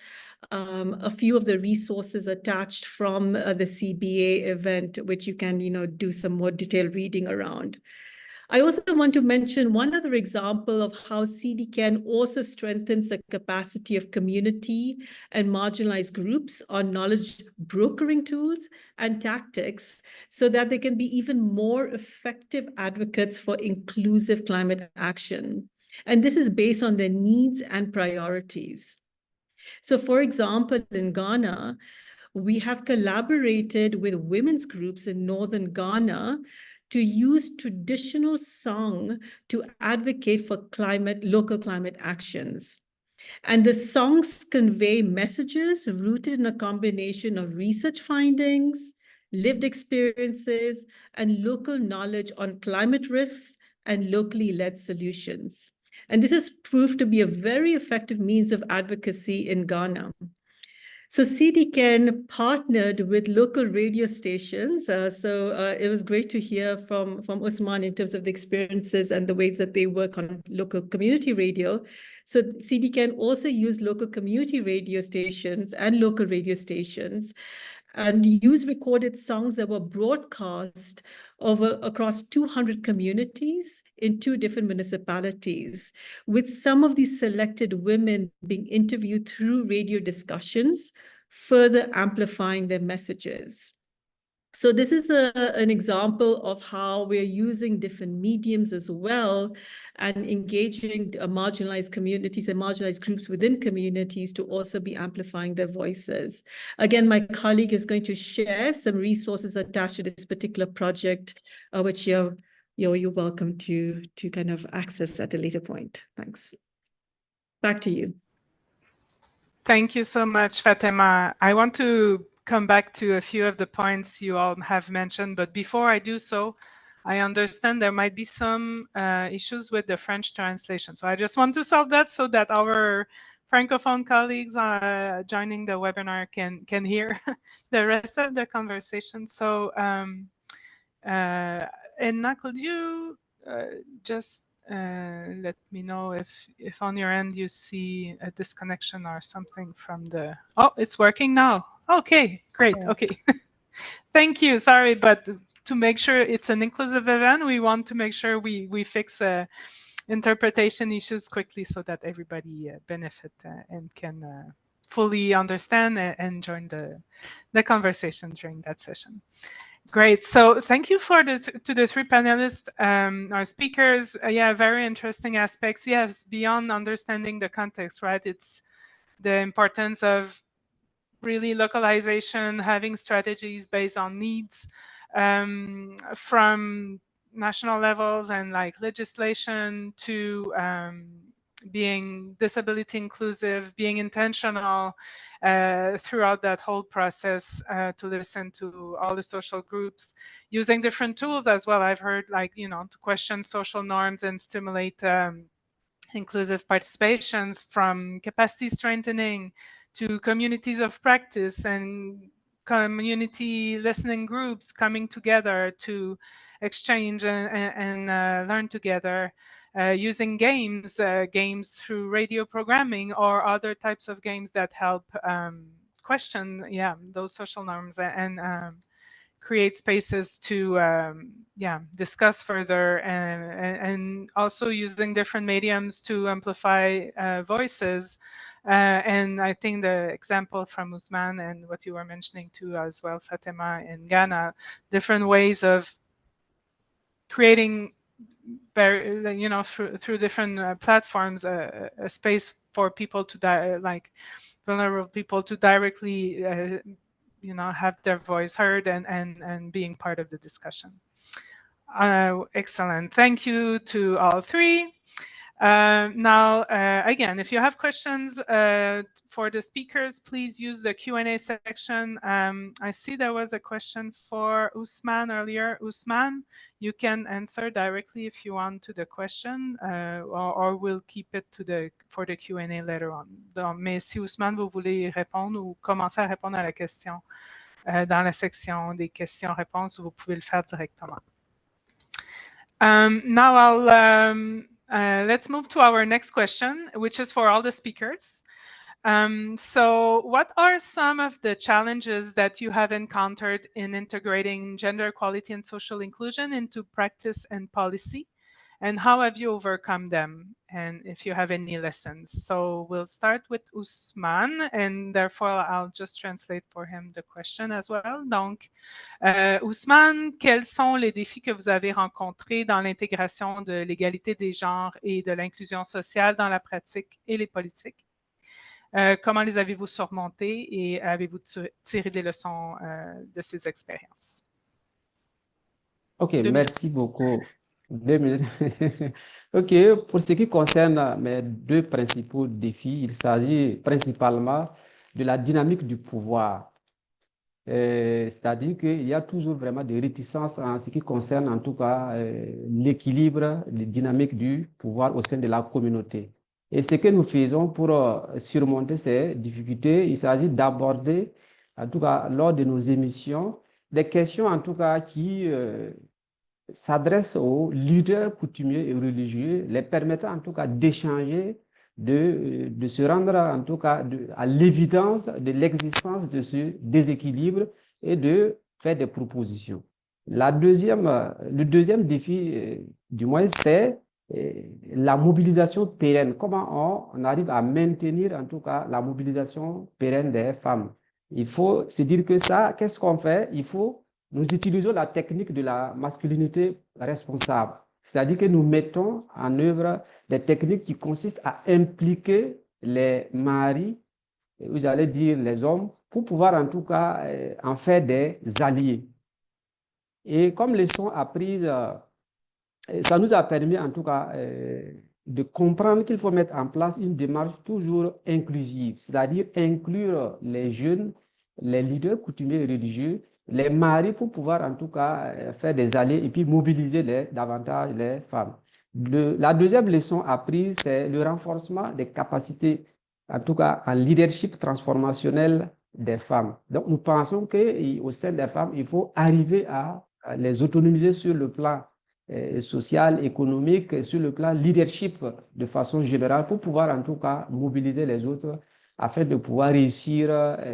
a few of the resources attached from the CBA event, which you can, do some more detailed reading around. I also want to mention one other example of how CDCAN also strengthens the capacity of community and marginalized groups on knowledge brokering tools and tactics so that they can be even more effective advocates for inclusive climate action. And this is based on their needs and priorities. So, for example, in Ghana, we have collaborated with women's groups in northern Ghana to use traditional song to advocate for local climate actions. And the songs convey messages rooted in a combination of research findings, lived experiences, and local knowledge on climate risks and locally led solutions. And this has proved to be a very effective means of advocacy in Ghana. So CDCAN partnered with local radio stations. It was great to hear from Usman in terms of the experiences and the ways that they work on local community radio. So CDCAN also used local community radio stations and local radio stations and use recorded songs that were broadcast across 200 communities in 2 different municipalities, with some of these selected women being interviewed through radio discussions, further amplifying their messages. So this is an example of how we're using different mediums as well and engaging marginalized communities and marginalized groups within communities to also be amplifying their voices. Again, my colleague is going to share some resources attached to this particular project, which you're welcome to kind of access at a later point. Thanks. Back to you. Thank you so much, Fatima. I want to come back to a few of the points you all have mentioned, but before I do so, I understand there might be some issues with the French translation. So I just want to solve that so that our Francophone colleagues joining the webinar can hear the rest of the conversation. So, Enna, could you just let me know if on your end you see a disconnection or something from the... Oh, it's working now. Okay, great. Okay. Thank you. Sorry, but to make sure it's an inclusive event, we want to make sure we fix interpretation issues quickly so that everybody benefit and can fully understand and join the conversation during that session. Great. So thank you to the 3 panelists, our speakers. Yeah, very interesting aspects. Yes, beyond understanding the context, right? It's the importance of really localization, having strategies based on needs from national levels and like legislation to being disability inclusive, being intentional throughout that whole process to listen to all the social groups, using different tools as well. I've heard, like, you know, to question social norms and stimulate inclusive participations, from capacity strengthening to communities of practice and community listening groups coming together to exchange and learn together, using games through radio programming or other types of games that help question, those social norms and create spaces to discuss further, and also using different mediums to amplify voices. And I think the example from Usman and what you were mentioning too as well, Fatima, in Ghana, different ways of creating, you know, through different platforms, a space for people to like vulnerable people to directly you know, have their voice heard and being part of the discussion. Excellent. Thank you to all three. Now, again, if you have questions for the speakers, please use the Q&A section. I see there was a question for Usman earlier. Usman, you can answer directly if you want to the question, or we'll keep it for the Q&A later on. Donc, mais si Usman, vous voulez répondre ou commencer à répondre à la question dans la section des questions-réponses, vous pouvez le faire directement. Now let's move to our next question, which is for all the speakers. So what are some of the challenges that you have encountered in integrating gender equality and social inclusion into practice and policy? And how have you overcome them? And if you have any lessons. So we'll start with Usman, and therefore I'll just translate for him the question as well. Donc, Usman, quels sont les défis que vous avez rencontrés dans l'intégration de l'égalité des genres et de l'inclusion sociale dans la pratique et les politiques? Comment les avez-vous surmontés et avez-vous tiré des leçons de ces expériences? OK, merci beaucoup. 2 minutes. OK, pour ce qui concerne mes deux principaux défis, il s'agit principalement de la dynamique du pouvoir. C'est-à-dire qu'il y a toujours vraiment des réticences en ce qui concerne en tout cas l'équilibre, les dynamiques du pouvoir au sein de la communauté. Et ce que nous faisons pour surmonter ces difficultés, il s'agit d'aborder, en tout cas lors de nos émissions, des questions en tout cas qui s'adresse aux leaders coutumiers et religieux, les permettant en tout cas d'échanger, de se rendre en tout cas à l'évidence de l'existence de ce déséquilibre et de faire des propositions. Le deuxième défi, du moins, c'est la mobilisation pérenne. Comment on arrive à maintenir en tout cas la mobilisation pérenne des femmes. Il faut se dire que ça, qu'est-ce qu'on fait? Nous utilisons la technique de la masculinité responsable, c'est-à-dire que nous mettons en œuvre des techniques qui consistent à impliquer les maris, ou j'allais dire les hommes, pour pouvoir en tout cas en faire des alliés. Et comme leçon apprise, ça nous a permis en tout cas de comprendre qu'il faut mettre en place une démarche toujours inclusive, c'est-à-dire inclure les jeunes, les leaders coutumiers et religieux, les maris pour pouvoir en tout cas faire des alliés et puis mobiliser davantage les femmes. La deuxième leçon apprise, c'est le renforcement des capacités, en tout cas en leadership transformationnel des femmes. Donc nous pensons qu'au sein des femmes, il faut arriver à les autonomiser sur le plan social, économique, sur le plan leadership de façon générale pour pouvoir en tout cas mobiliser les autres afin de pouvoir réussir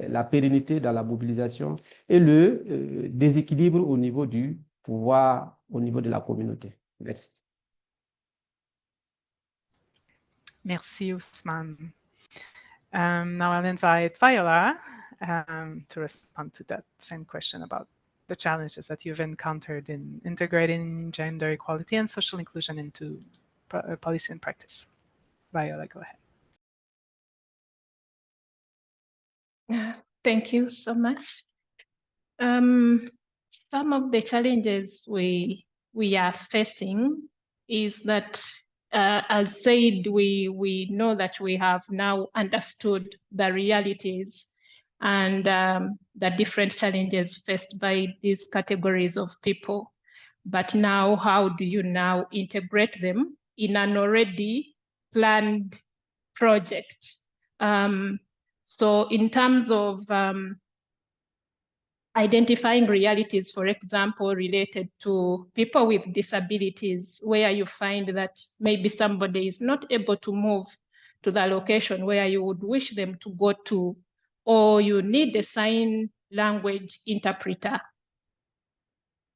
la pérennité dans la mobilisation et le déséquilibre au niveau du pouvoir, au niveau de la communauté. Merci. Merci, Usman. Now I'll invite Viola to respond to that same question about the challenges that you've encountered in integrating gender equality and social inclusion into policy and practice. Viola, go ahead. Thank you so much. Some of the challenges we are facing is that as said, we know that we have now understood the realities and the different challenges faced by these categories of people. But now, how do you now integrate them in an already planned project? So in terms of identifying realities, for example, related to people with disabilities, where you find that maybe somebody is not able to move to the location where you would wish them to go to, or you need a sign language interpreter,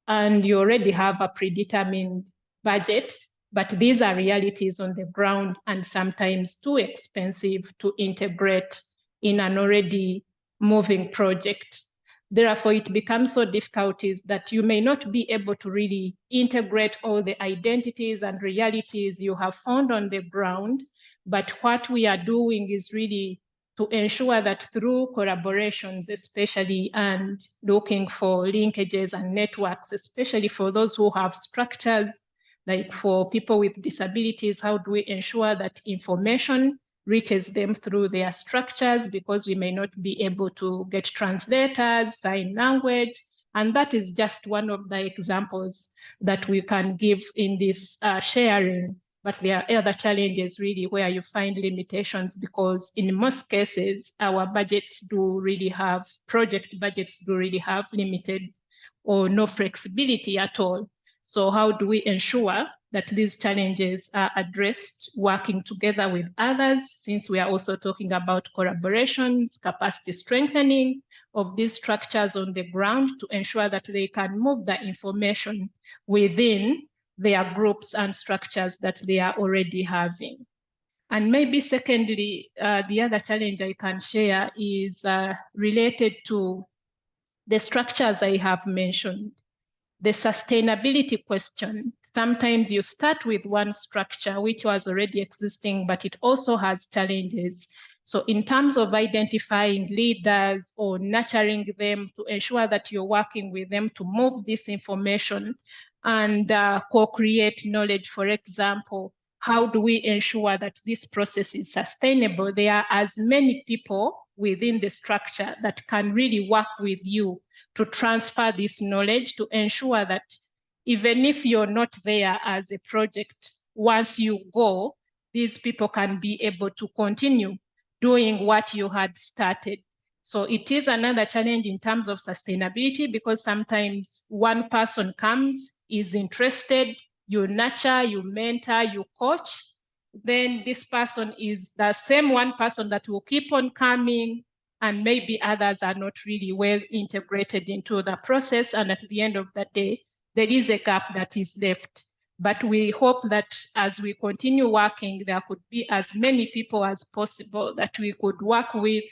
and you already have a predetermined budget, but these are realities on the ground and sometimes too expensive to integrate in an already moving project. Therefore, it becomes so difficult is that you may not be able to really integrate all the identities and realities you have found on the ground. But what we are doing is really to ensure that through collaborations, especially, and looking for linkages and networks, especially for those who have structures, like for people with disabilities, how do we ensure that information reaches them through their structures, because we may not be able to get translators, sign language, and that is just one of the examples that we can give in this sharing. But there are other challenges really where you find limitations, because in most cases, our budgets do really have, project budgets do really have limited or no flexibility at all. So how do we ensure that these challenges are addressed working together with others, since we are also talking about collaborations, capacity strengthening of these structures on the ground to ensure that they can move the information within their groups and structures that they are already having. And maybe secondly, the other challenge I can share is related to the structures I have mentioned. The sustainability question. Sometimes you start with one structure which was already existing, but it also has challenges. So in terms of identifying leaders or nurturing them to ensure that you're working with them to move this information and co-create knowledge, for example, how do we ensure that this process is sustainable? There are as many people within the structure that can really work with you to transfer this knowledge to ensure that even if you're not there as a project, once you go, these people can be able to continue doing what you had started. So it is another challenge in terms of sustainability, because sometimes one person comes, is interested, you nurture, you mentor, you coach, then this person is the same one person that will keep on coming, and maybe others are not really well integrated into the process. And at the end of the day, there is a gap that is left. But we hope that as we continue working, there could be as many people as possible that we could work with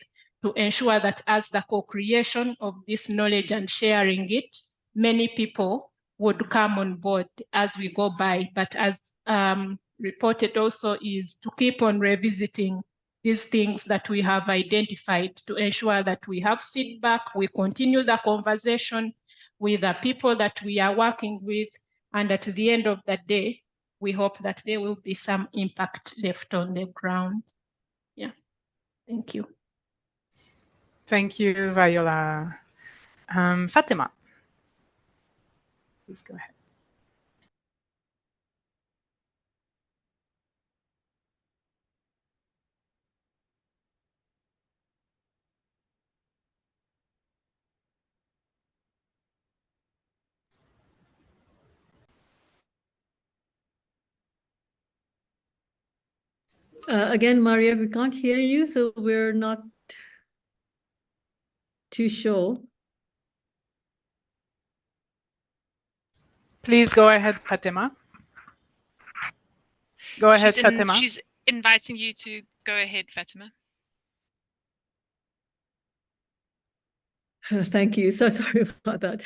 to ensure that as the co-creation of this knowledge and sharing it, many people would come on board as we go by. But as reported also, is to keep on revisiting these things that we have identified to ensure that we have feedback, we continue the conversation with the people that we are working with, and at the end of the day, we hope that there will be some impact left on the ground. Yeah, thank you. Thank you, Viola. Fatima, please go ahead. Again, Maria, we can't hear you, so we're not too sure. Please go ahead, Fatima. Go ahead, Fatima. She's inviting you to go ahead, Fatima. Thank you. So sorry about that.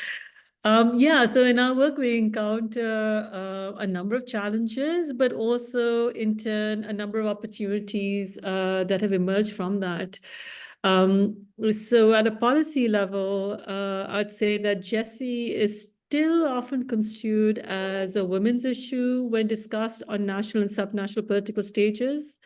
Yeah, so in our work, we encounter a number of challenges, but also in turn, a number of opportunities that have emerged from that. So at a policy level, I'd say that GESI is still often construed as a women's issue when discussed on national and subnational political stages.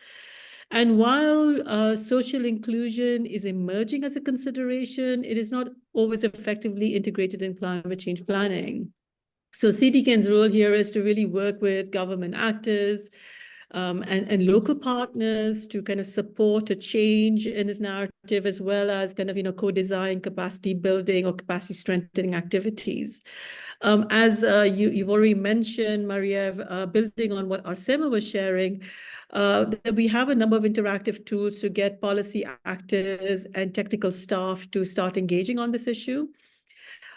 And while social inclusion is emerging as a consideration, it is not always effectively integrated in climate change planning. So CDCAN's role here is to really work with government actors and local partners to kind of support a change in this narrative, as well as kind of, co-design capacity building or capacity strengthening activities. As you've already mentioned, Maria, building on what Arsema was sharing, we have a number of interactive tools to get policy actors and technical staff to start engaging on this issue.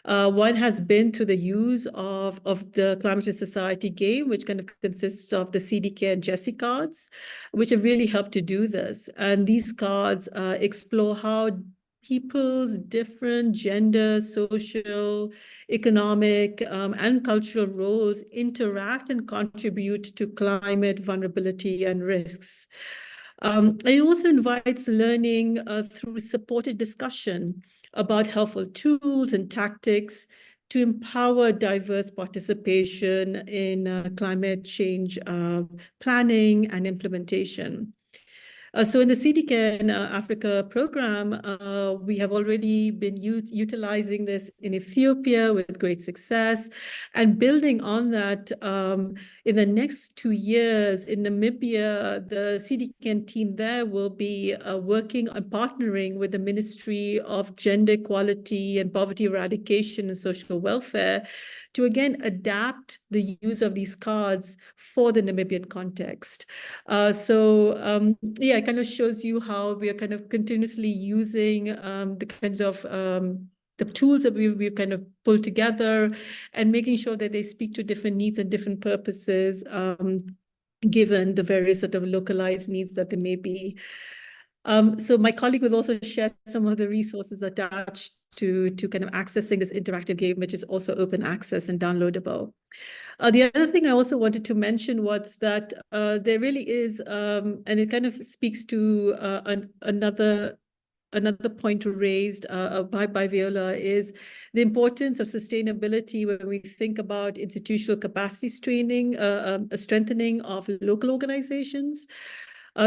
One has been to the use of the Climate and Society game, which kind of consists of the CDK and GESI cards, which have really helped to do this. And these cards explore how people's different gender, social, economic, and cultural roles interact and contribute to climate vulnerability and risks. It also invites learning through supported discussion about helpful tools and tactics to empower diverse participation in climate change planning and implementation. So in the CDCAN Africa program, we have already been utilizing this in Ethiopia with great success. And building on that, in the next 2 years in Namibia, the CDCAN team there will be working on partnering with the Ministry of Gender Equality and Poverty Eradication and Social Welfare to again adapt the use of these cards for the Namibian context. Yeah, it kind of shows you how we are kind of continuously using the kinds of the tools that we've kind of pulled together and making sure that they speak to different needs and different purposes, given the various sort of localized needs that there may be. So my colleague will also share some of the resources attached to kind of accessing this interactive game, which is also open access and downloadable. The other thing I also wanted to mention was that there really is, and it kind of speaks to another point raised by Viola, is the importance of sustainability when we think about institutional capacity strengthening of local organizations.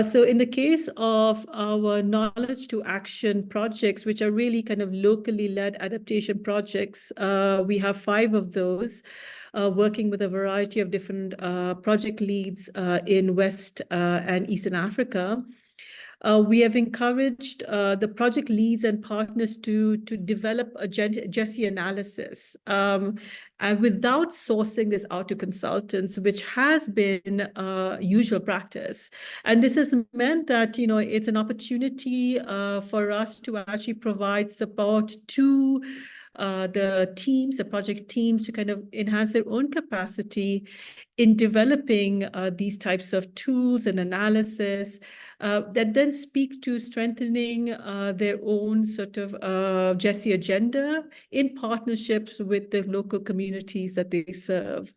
So in the case of our knowledge to action projects, which are really kind of locally led adaptation projects, we have 5 of those, working with a variety of different project leads in West and Eastern Africa. We have encouraged the project leads and partners to develop a GESI analysis, and without sourcing this out to consultants, which has been usual practice. And this has meant that, it's an opportunity for us to actually provide support to the project teams, to kind of enhance their own capacity in developing these types of tools and analysis that then speak to strengthening their own sort of GESI agenda in partnerships with the local communities that they serve.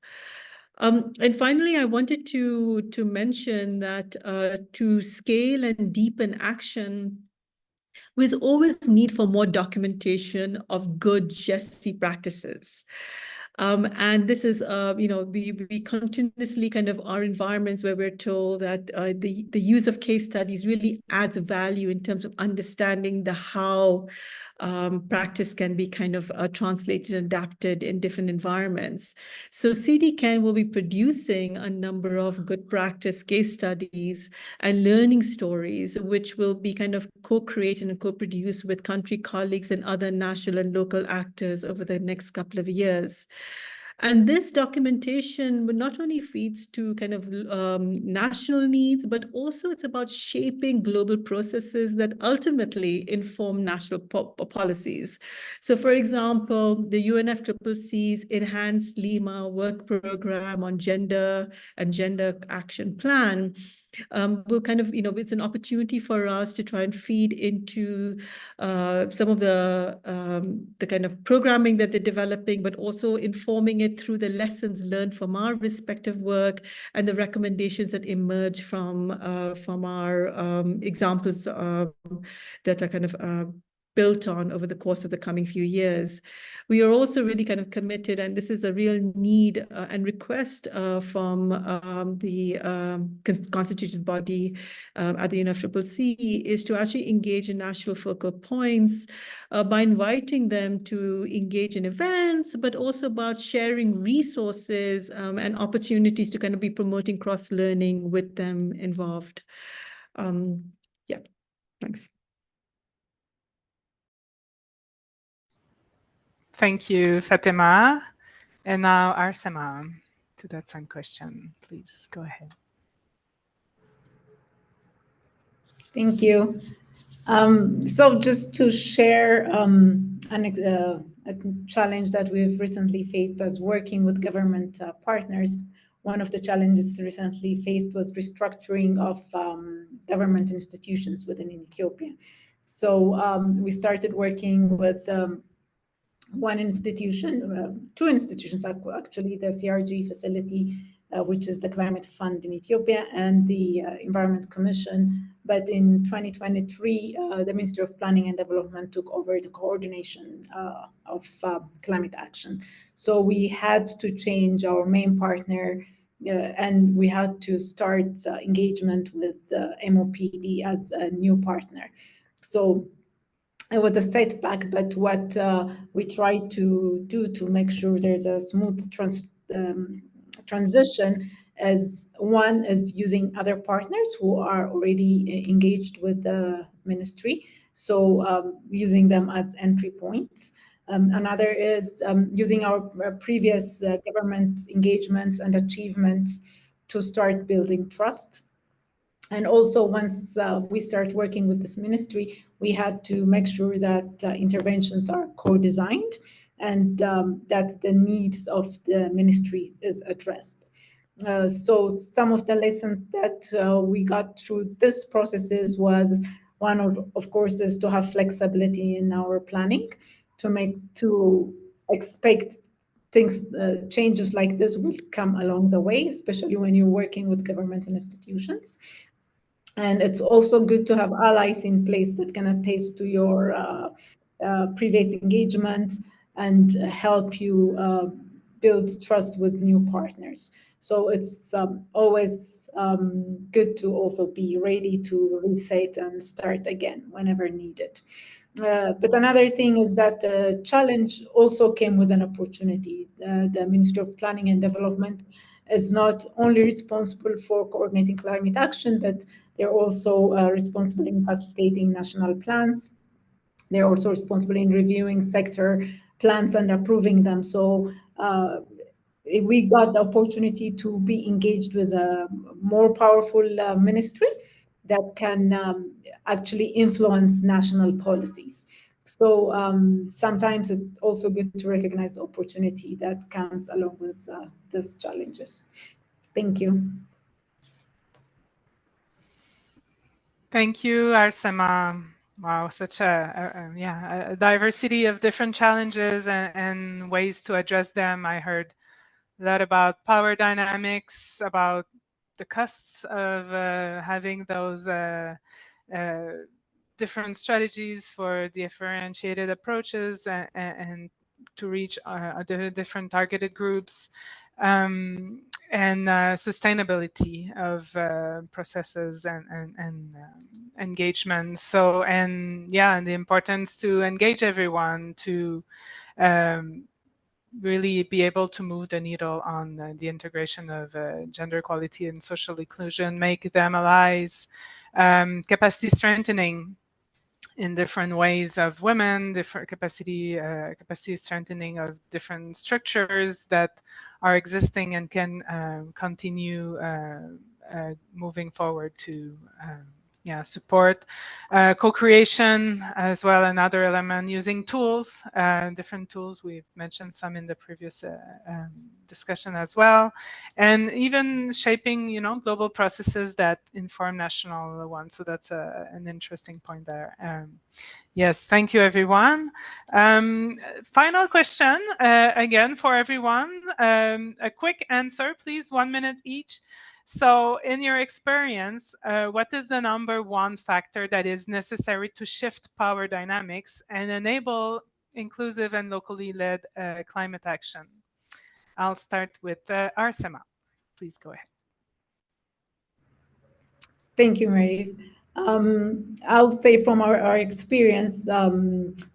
And finally, I wanted to mention that to scale and deepen action, there's always need for more documentation of good GESI practices. And this is, we continuously kind of are environments where we're told that the use of case studies really adds value in terms of understanding the how practice can be kind of translated and adapted in different environments. So CDCAN will be producing a number of good practice case studies and learning stories, which will be kind of co-created and co-produced with country colleagues and other national and local actors over the next couple of years. And this documentation not only feeds to kind of national needs, but also it's about shaping global processes that ultimately inform national policies. So for example, the UNFCCC's Enhanced Lima Work Program on Gender and Gender Action Plan will kind of, it's an opportunity for us to try and feed into some of the kind of programming that they're developing, but also informing it through the lessons learned from our respective work and the recommendations that emerge from our examples that are kind of built on over the course of the coming few years. We are also really kind of committed, and this is a real need and request from the constituted body at the UNFCCC, is to actually engage in national focal points by inviting them to engage in events, but also about sharing resources and opportunities to kind of be promoting cross-learning with them involved. Yeah, thanks. Thank you, Fatima. And now Arsema, to that same question, please go ahead. Thank you. So just to share a challenge that we've recently faced as working with government partners, one of the challenges recently faced was restructuring of government institutions within Ethiopia. So we started working with one institution, two institutions actually, the CRG facility, which is the Climate Fund in Ethiopia, and the Environment Commission. But in 2023, the Ministry of Planning and Development took over the coordination of climate action. So we had to change our main partner, and we had to start engagement with MOPD as a new partner. So it was a setback, but what we tried to do to make sure there's a smooth transition is, one is using other partners who are already engaged with the ministry, so using them as entry points. Another is using our previous government engagements and achievements to start building trust. And also, once we start working with this ministry, we had to make sure that interventions are co-designed and that the needs of the ministry is addressed. So some of the lessons that we got through this processes was, one of course, is to have flexibility in our planning, to expect things, changes like this will come along the way, especially when you're working with government institutions. And it's also good to have allies in place that can attest to your previous engagement and help you build trust with new partners. So it's always good to also be ready to reset and start again whenever needed. But another thing is that the challenge also came with an opportunity. The Ministry of Planning and Development is not only responsible for coordinating climate action, but they're also responsible in facilitating national plans. They're also responsible in reviewing sector plans and approving them. So we got the opportunity to be engaged with a more powerful ministry that can actually influence national policies. So sometimes it's also good to recognize the opportunity that comes along with these challenges. Thank you. Thank you, Arsema. Wow, such a diversity of different challenges and ways to address them. I heard a lot about power dynamics, about the costs of having those different strategies for differentiated approaches and to reach the different targeted groups. And sustainability of processes and engagement. So, and the importance to engage everyone to really be able to move the needle on the integration of gender equality and social inclusion, make them allies, capacity strengthening in different ways of women, different capacity strengthening of different structures that are existing and can continue moving forward to support co-creation as well. Another element, using tools, different tools. We've mentioned some in the previous discussion as well, and even shaping, global processes that inform national ones. So that's an interesting point there. Yes, thank you, everyone. Final question, again, for everyone. A quick answer, please, 1 minute each. So in your experience, what is the #1 factor that is necessary to shift power dynamics and enable inclusive and locally led climate action? I'll start with Arsema. Please go ahead. Thank you, Mary. I'll say from our experience,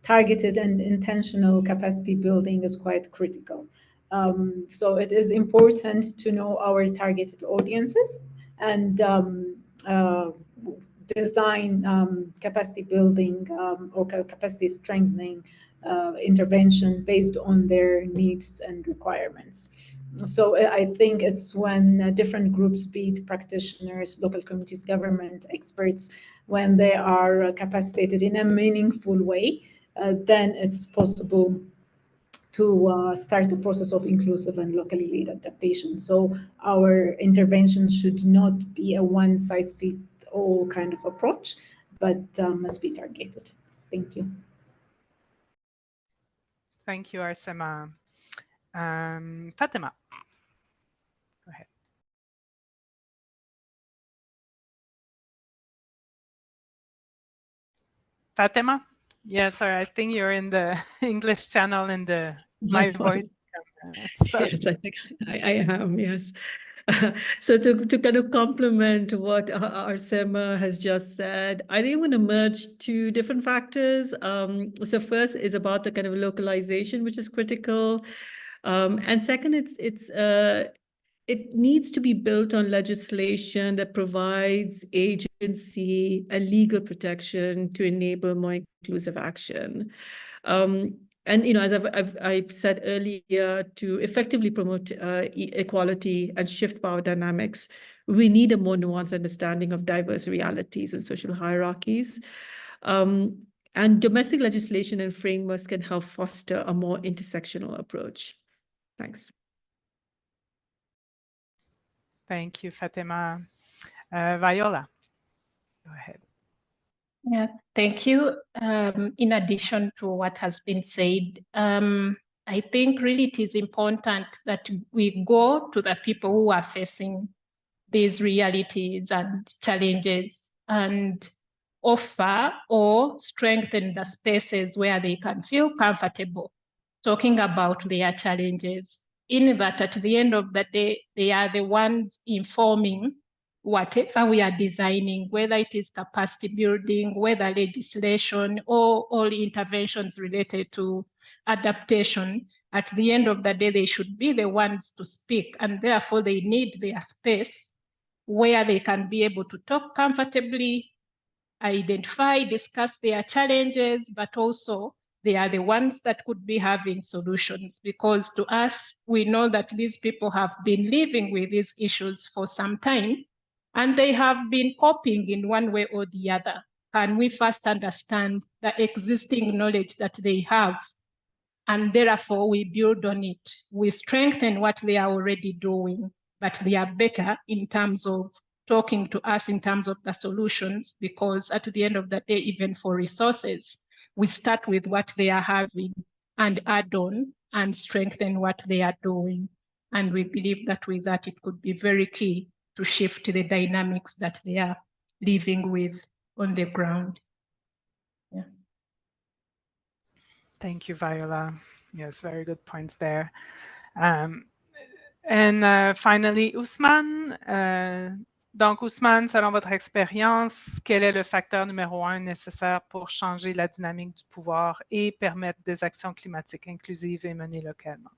targeted and intentional capacity building is quite critical. So it is important to know our targeted audiences and design capacity building or capacity strengthening intervention based on their needs and requirements. So I think it's when different groups, be it practitioners, local communities, government experts, when they are capacitated in a meaningful way, then it's possible to start the process of inclusive and locally led adaptation. So our intervention should not be a one-size-fits-all kind of approach, but must be targeted. Thank you. Thank you, Arsema. Fatima, go ahead. Fatima? Yeah, sorry, I think you're in the English channel in the My Voice. Sorry. Yes, I think I am, yes. So to kind of complement what Arsema has just said, I think I'm going to merge two different factors. So first is about the kind of localization, which is critical. And second, it needs to be built on legislation that provides agency and legal protection to enable more inclusive action. And as I've said earlier, to effectively promote equality and shift power dynamics, we need a more nuanced understanding of diverse realities and social hierarchies. And domestic legislation and frameworks can help foster a more intersectional approach. Thanks. Thank you, Fatima. Viola, go ahead. Yeah, thank you. In addition to what has been said, I think really it is important that we go to the people who are facing these realities and challenges and offer or strengthen the spaces where they can feel comfortable talking about their challenges, in that at the end of the day, they are the ones informing whatever we are designing, whether it is capacity building, whether legislation, or all interventions related to adaptation. At the end of the day, they should be the ones to speak, and therefore they need their space where they can be able to talk comfortably, identify, discuss their challenges, but also they are the ones that could be having solutions, because to us, we know that these people have been living with these issues for some time, and they have been coping in one way or the other. Can we first understand the existing knowledge that they have, and therefore we build on it. We strengthen what they are already doing, but they are better in terms of talking to us in terms of the solutions, because at the end of the day, even for resources, we start with what they are having and add on and strengthen what they are doing. And we believe that with that, it could be very key to shift the dynamics that they are living with on the ground. Yeah. Thank you, Viola. Yes, very good points there. And finally, Ousmane. Donc, Ousmane, selon votre expérience, quel est le facteur #1 nécessaire pour changer la dynamique du pouvoir et permettre des actions climatiques inclusives et menées localement?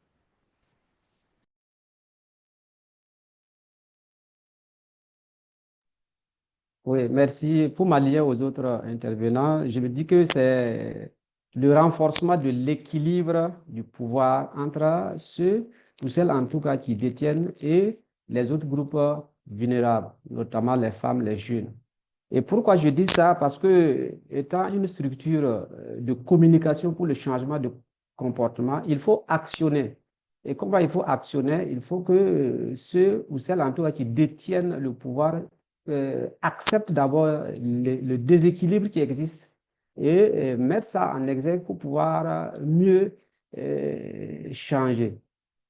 Oui, merci. Pour m'allier aux autres intervenants, je me dis que c'est le renforcement de l'équilibre du pouvoir entre ceux ou celles en tout cas qui détiennent et les autres groupes vulnérables, notamment les femmes, les jeunes. Et pourquoi je dis ça? Parce que étant une structure de communication pour le changement de comportement, il faut actionner. Et comment il faut actionner? Il faut que ceux ou celles en tout cas qui détiennent le pouvoir acceptent d'abord le déséquilibre qui existe et mettre ça en exergue pour pouvoir mieux changer.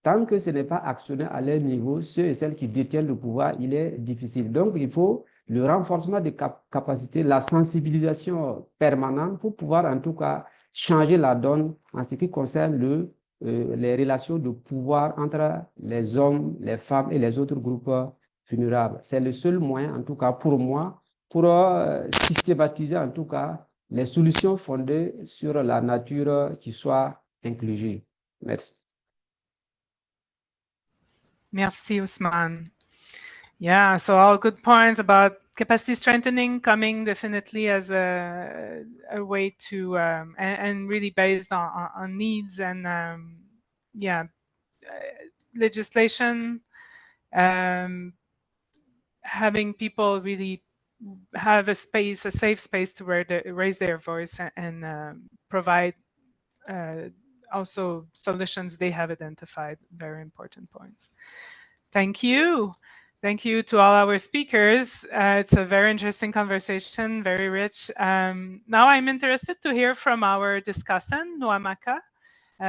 tant que ce n'est pas actionné à leur niveau, ceux et celles qui détiennent le pouvoir, il est difficile. Donc, il faut le renforcement des capacités, la sensibilisation permanente pour pouvoir en tout cas changer la donne en ce qui concerne les relations de pouvoir entre les hommes, les femmes et les autres groupes vulnérables. C'est le seul moyen, en tout cas pour moi, pour systématiser en tout cas les solutions fondées sur la nature qui soit inclusive. Merci. Merci, Ousmane. Yeah, so all good points about capacity strengthening coming definitely as a way to, and really based on needs and, legislation, having people really have a space, a safe space to raise their voice and provide also solutions they have identified. Very important points. Thank you. Thank you to all our speakers. It's a very interesting conversation, very rich. Now I'm interested to hear from our discussant, Nwamaka,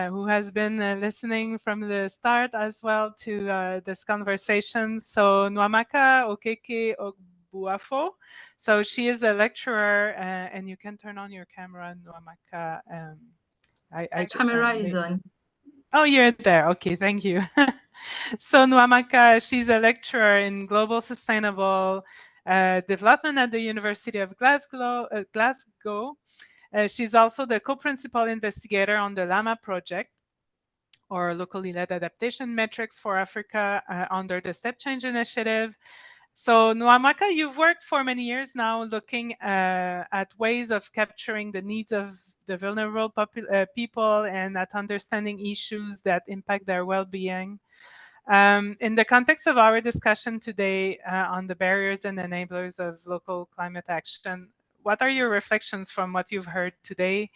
who has been listening from the start as well to this conversation. So Nwamaka Okeke Ogbuafo. So she is a lecturer, and you can turn on your camera, Nwamaka. My camera is on. Oh, you're there. Okay, thank you. So Nwamaka, she's a lecturer in global sustainable development at the University of Glasgow. She's also the co-principal investigator on the LAMA project, or locally led adaptation metrics for Africa under the Step Change Initiative. So Nwamaka, you've worked for many years now looking at ways of capturing the needs of the vulnerable people and at understanding issues that impact their well-being. In the context of our discussion today on the barriers and enablers of local climate action, what are your reflections from what you've heard today?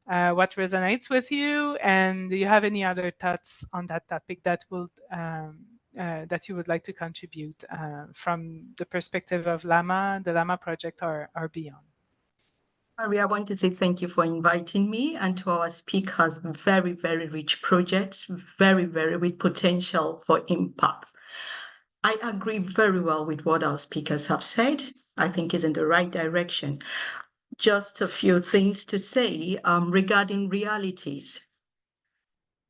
What resonates with you? And do you have any other thoughts on that topic that will that you would like to contribute from the perspective of LAMA, the LAMA project, or beyond? Maria, I want to say thank you for inviting me and to our speakers. Very, very rich projects, very, very with potential for impact. I agree very well with what our speakers have said. I think is in the right direction. Just a few things to say regarding realities.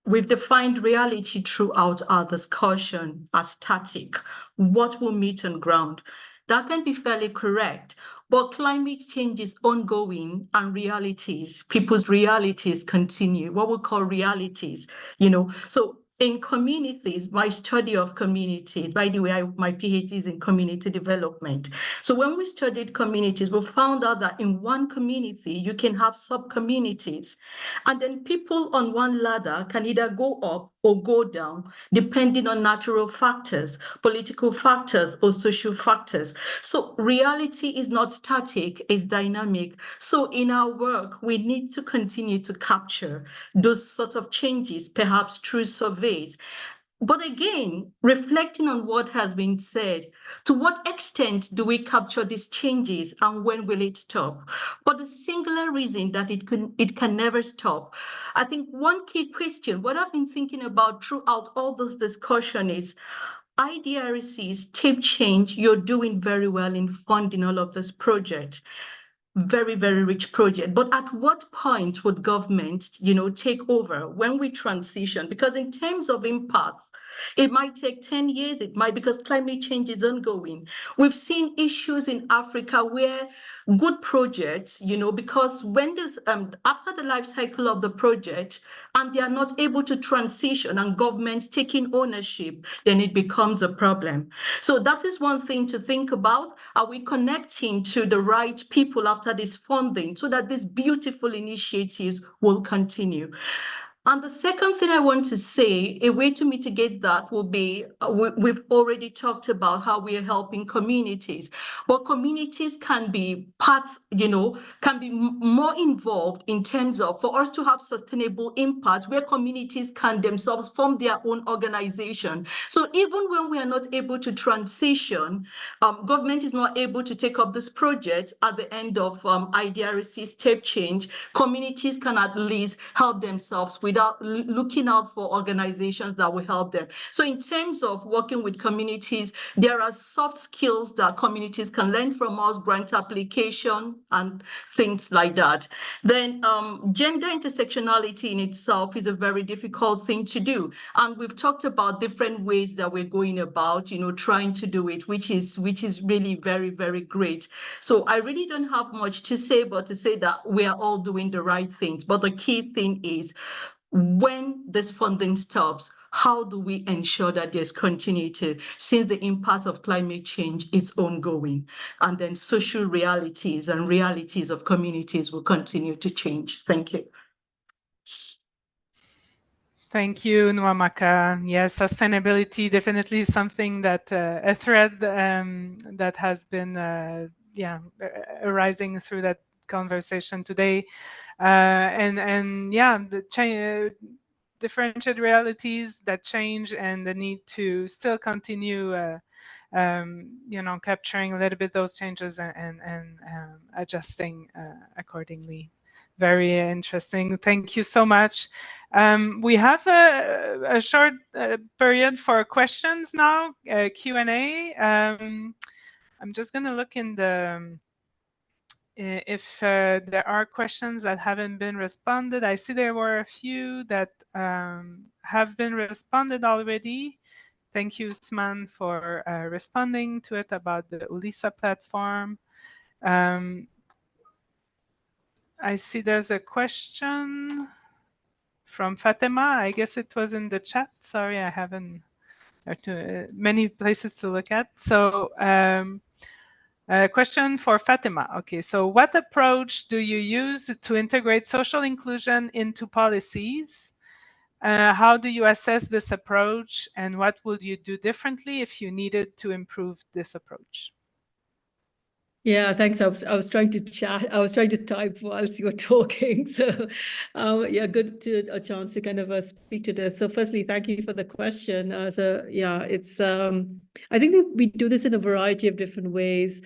We've defined reality throughout our discussion as static, what will meet on ground. That can be fairly correct, but climate change is ongoing and realities, people's realities continue, what we call realities, So in communities, my study of communities, by the way, my PhD is in community development. So when we studied communities, we found out that in one community, you can have sub-communities. And then people on one ladder can either go up or go down, depending on natural factors, political factors, or social factors. So reality is not static, it's dynamic. So in our work, we need to continue to capture those sort of changes, perhaps through surveys. But again, reflecting on what has been said, to what extent do we capture these changes and when will it stop? For the singular reason that it can never stop. I think one key question, what I've been thinking about throughout all this discussion is, IDRC, Step Change, you're doing very well in funding all of this project. Very, very rich project. But at what point would government, take over when we transition? Because in terms of impact, it might take 10 years, it might, because climate change is ongoing. We've seen issues in Africa where good projects, because when there's, after the life cycle of the project, and they are not able to transition and government taking ownership, then it becomes a problem. So that is one thing to think about. Are we connecting to the right people after this funding so that these beautiful initiatives will continue? And the second thing I want to say, a way to mitigate that will be, we've already talked about how we are helping communities, but communities can be parts, can be more involved in terms of, for us to have sustainable impact, where communities can themselves form their own organization. So even when we are not able to transition, government is not able to take up this project at the end of IDRC Step Change, communities can at least help themselves with without looking out for organizations that will help them. So in terms of working with communities, there are soft skills that communities can learn from us, grant application and things like that. Then gender intersectionality in itself is a very difficult thing to do. And we've talked about different ways that we're going about, trying to do it, which is really very, very great. So I really don't have much to say, but to say that we are all doing the right things. But the key thing is, when this funding stops, how do we ensure that there's continuity, since the impact of climate change is ongoing, and then social realities and realities of communities will continue to change? Thank you. Thank you, Nwamaka. Yes, sustainability definitely is something that a thread that has been arising through that conversation today, and yeah, the differentiated realities that change and the need to still continue, capturing a little bit those changes and adjusting accordingly. Very interesting. Thank you so much. We have a short period for questions now, Q&A. I'm just going to look in the if there are questions that haven't been responded. I see there were a few that have been responded already. Thank you, Usman, for responding to it about the ULISA platform. I see there's a question from Fatima. I guess it was in the chat. Sorry, I haven't. There are too many places to look at. So a question for Fatima. Okay, so what approach do you use to integrate social inclusion into policies? How do you assess this approach, and what would you do differently if you needed to improve this approach? Yeah, thanks. I was trying to chat. I was trying to type whilst you were talking. So, yeah, good to a chance to kind of speak to this. So, firstly, thank you for the question. So, yeah, it's. I think that we do this in a variety of different ways.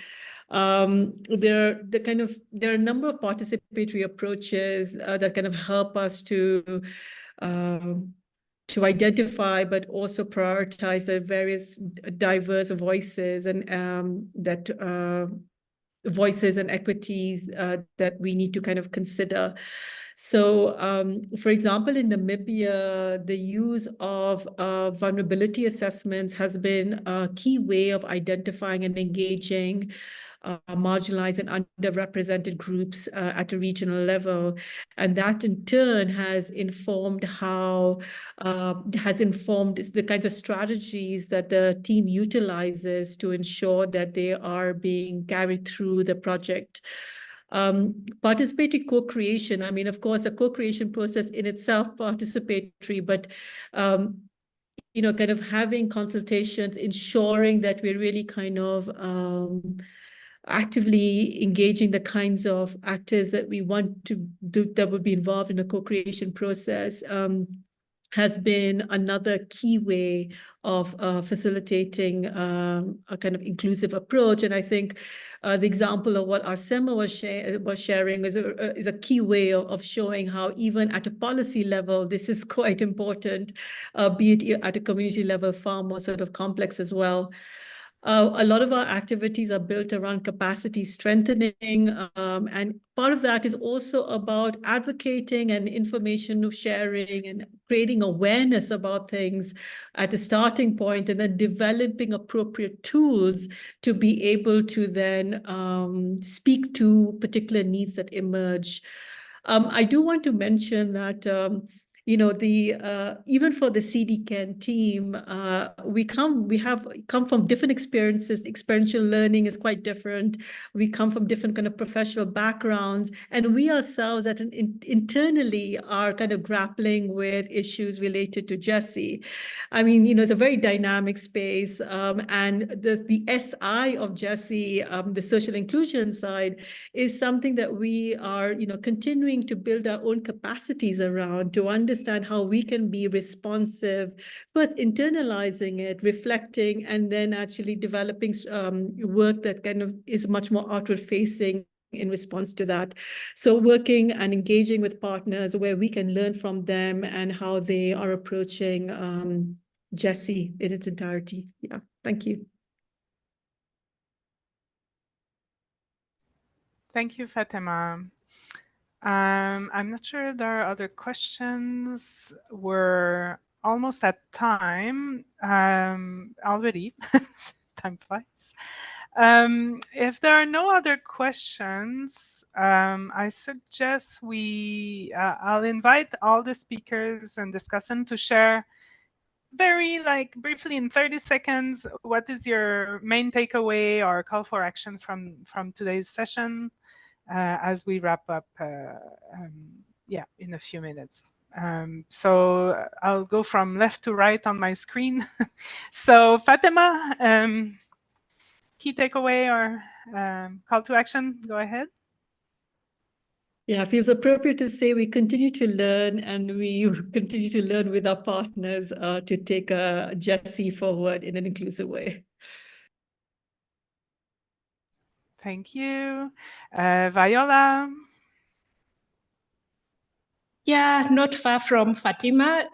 There are a number of participatory approaches that kind of help us to identify, but also prioritize the various diverse voices and voices and equities that we need to kind of consider. So, for example, in Namibia, the use of vulnerability assessments has been a key way of identifying and engaging marginalized and underrepresented groups at a regional level. And that in turn has informed the kinds of strategies that the team utilizes to ensure that they are being carried through the project. Participatory co-creation, I mean, of course, the co-creation process in itself participatory, but kind of having consultations, ensuring that we're really kind of actively engaging the kinds of actors that we want to do that would be involved in the co-creation process has been another key way of facilitating a kind of inclusive approach. And I think the example of what Arsema was sharing is a key way of showing how even at a policy level, this is quite important, be it at a community level, far more sort of complex as well. A lot of our activities are built around capacity strengthening, and part of that is also about advocating and information sharing and creating awareness about things at a starting point, and then developing appropriate tools to be able to then speak to particular needs that emerge. I do want to mention that even for the CDCAN team, we have come from different experiences. Experiential learning is quite different. We come from different kind of professional backgrounds, and we ourselves internally are kind of grappling with issues related to GESI. I mean, it's a very dynamic space, and the SI of GESI, the social inclusion side, is something that we are, continuing to build our own capacities around to understand how we can be responsive, first internalizing it, reflecting, and then actually developing work that kind of is much more outward facing in response to that. So working and engaging with partners where we can learn from them and how they are approaching GESI in its entirety. Yeah, thank you. Thank you, Fatima. I'm not sure if there are other questions. We're almost at time already. Time flies. If there are no other questions, I suggest I'll invite all the speakers and discussants to share very briefly in 30 seconds, what is your main takeaway or call for action from today's session as we wrap up in a few minutes. So I'll go from left to right on my screen. So Fatima, key takeaway or call to action, go ahead. Yeah, it feels appropriate to say we continue to learn and we continue to learn with our partners to take GESI forward in an inclusive way. Thank you. Viola? Yeah, not far from Fatima.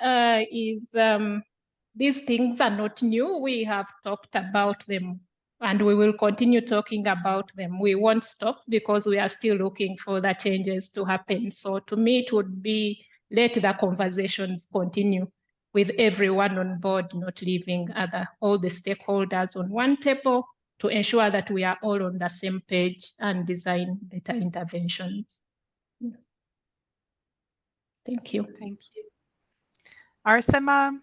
These things are not new. We have talked about them and we will continue talking about them. We won't stop because we are still looking for the changes to happen. So to me, it would be let the conversations continue with everyone on board, not leaving all the stakeholders on one table to ensure that we are all on the same page and design better interventions. Thank you. Thank you. Arsema?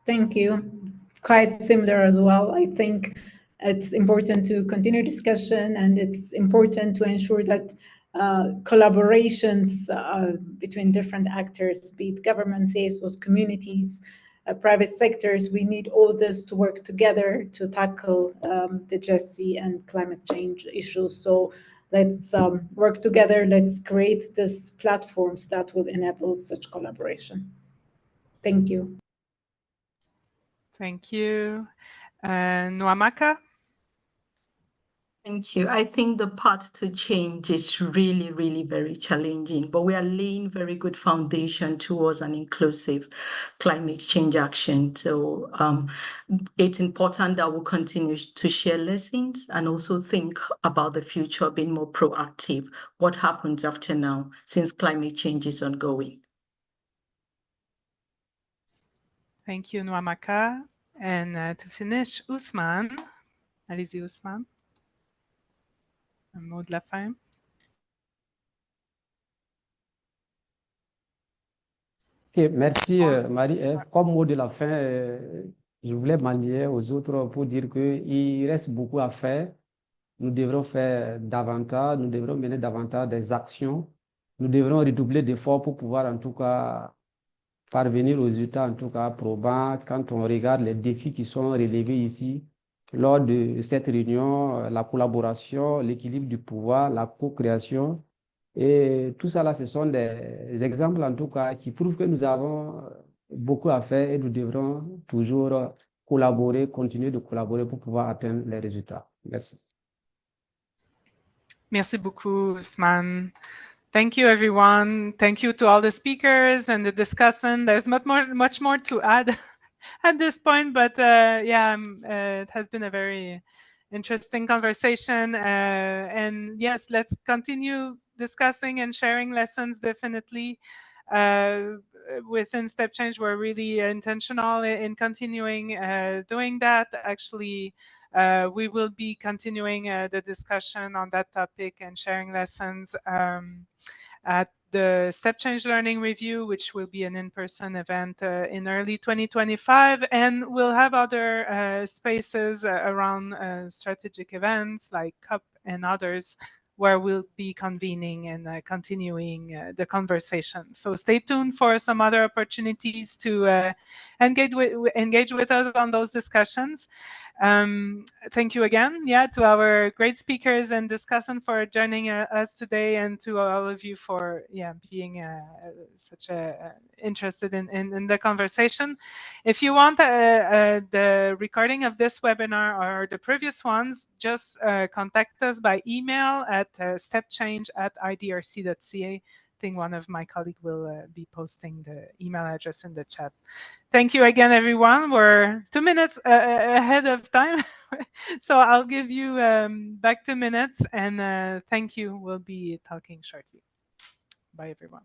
Thank you. Quite similar as well. I think it's important to continue discussion and it's important to ensure that collaborations between different actors, be it government, CSOs, communities, private sectors, we need all this to work together to tackle the GESI and climate change issues. So let's work together. Let's create these platforms that will enable such collaboration. Thank you. Thank you. Nwamaka? Thank you. I think the path to change is really, really very challenging, but we are laying very good foundation towards an inclusive climate change action. So it's important that we continue to share lessons and also think about the future, being more proactive. What happens after now, since climate change is ongoing? Thank you, Nwamaka. And to finish, Ousmane. Allez-y, Ousmane. Un mot de la fin. Ok, merci Marie. Comme mot de la fin, je voulais m'allier aux autres pour dire qu'il reste beaucoup à faire. Nous devrons faire davantage, nous devrons mener davantage des actions. Nous devrons redoubler d'efforts pour pouvoir en tout cas parvenir aux résultats en tout cas probants quand on regarde les défis qui sont relevés ici lors de cette réunion, la collaboration, l'équilibre du pouvoir, la co-création. Et tout ça là, ce sont des exemples en tout cas qui prouvent que nous avons beaucoup à faire et nous devrons toujours collaborer, continuer de collaborer pour pouvoir atteindre les résultats. Merci. Merci beaucoup, Ousmane. Thank you, everyone. Thank you to all the speakers and the discussant. There's much more to add at this point, but it has been a very interesting conversation. And yes, let's continue discussing and sharing lessons, definitely. Within Step Change, we're really intentional in continuing doing that. Actually, we will be continuing the discussion on that topic and sharing lessons at the Step Change Learning Review, which will be an in-person event in early 2025. And we'll have other spaces around strategic events like CUP and others where we'll be convening and continuing the conversation. So stay tuned for some other opportunities to engage with us on those discussions. Thank you again, to our great speakers and discussant for joining us today, and to all of you for being such interested in the conversation. If you want the recording of this webinar or the previous ones, just contact us by email at stepchange@idrc.ca. I think one of my colleagues will be posting the email address in the chat. Thank you again, everyone. We're 2 minutes ahead of time, so I'll give you back 2 minutes, and thank you. We'll be talking shortly. Bye, everyone.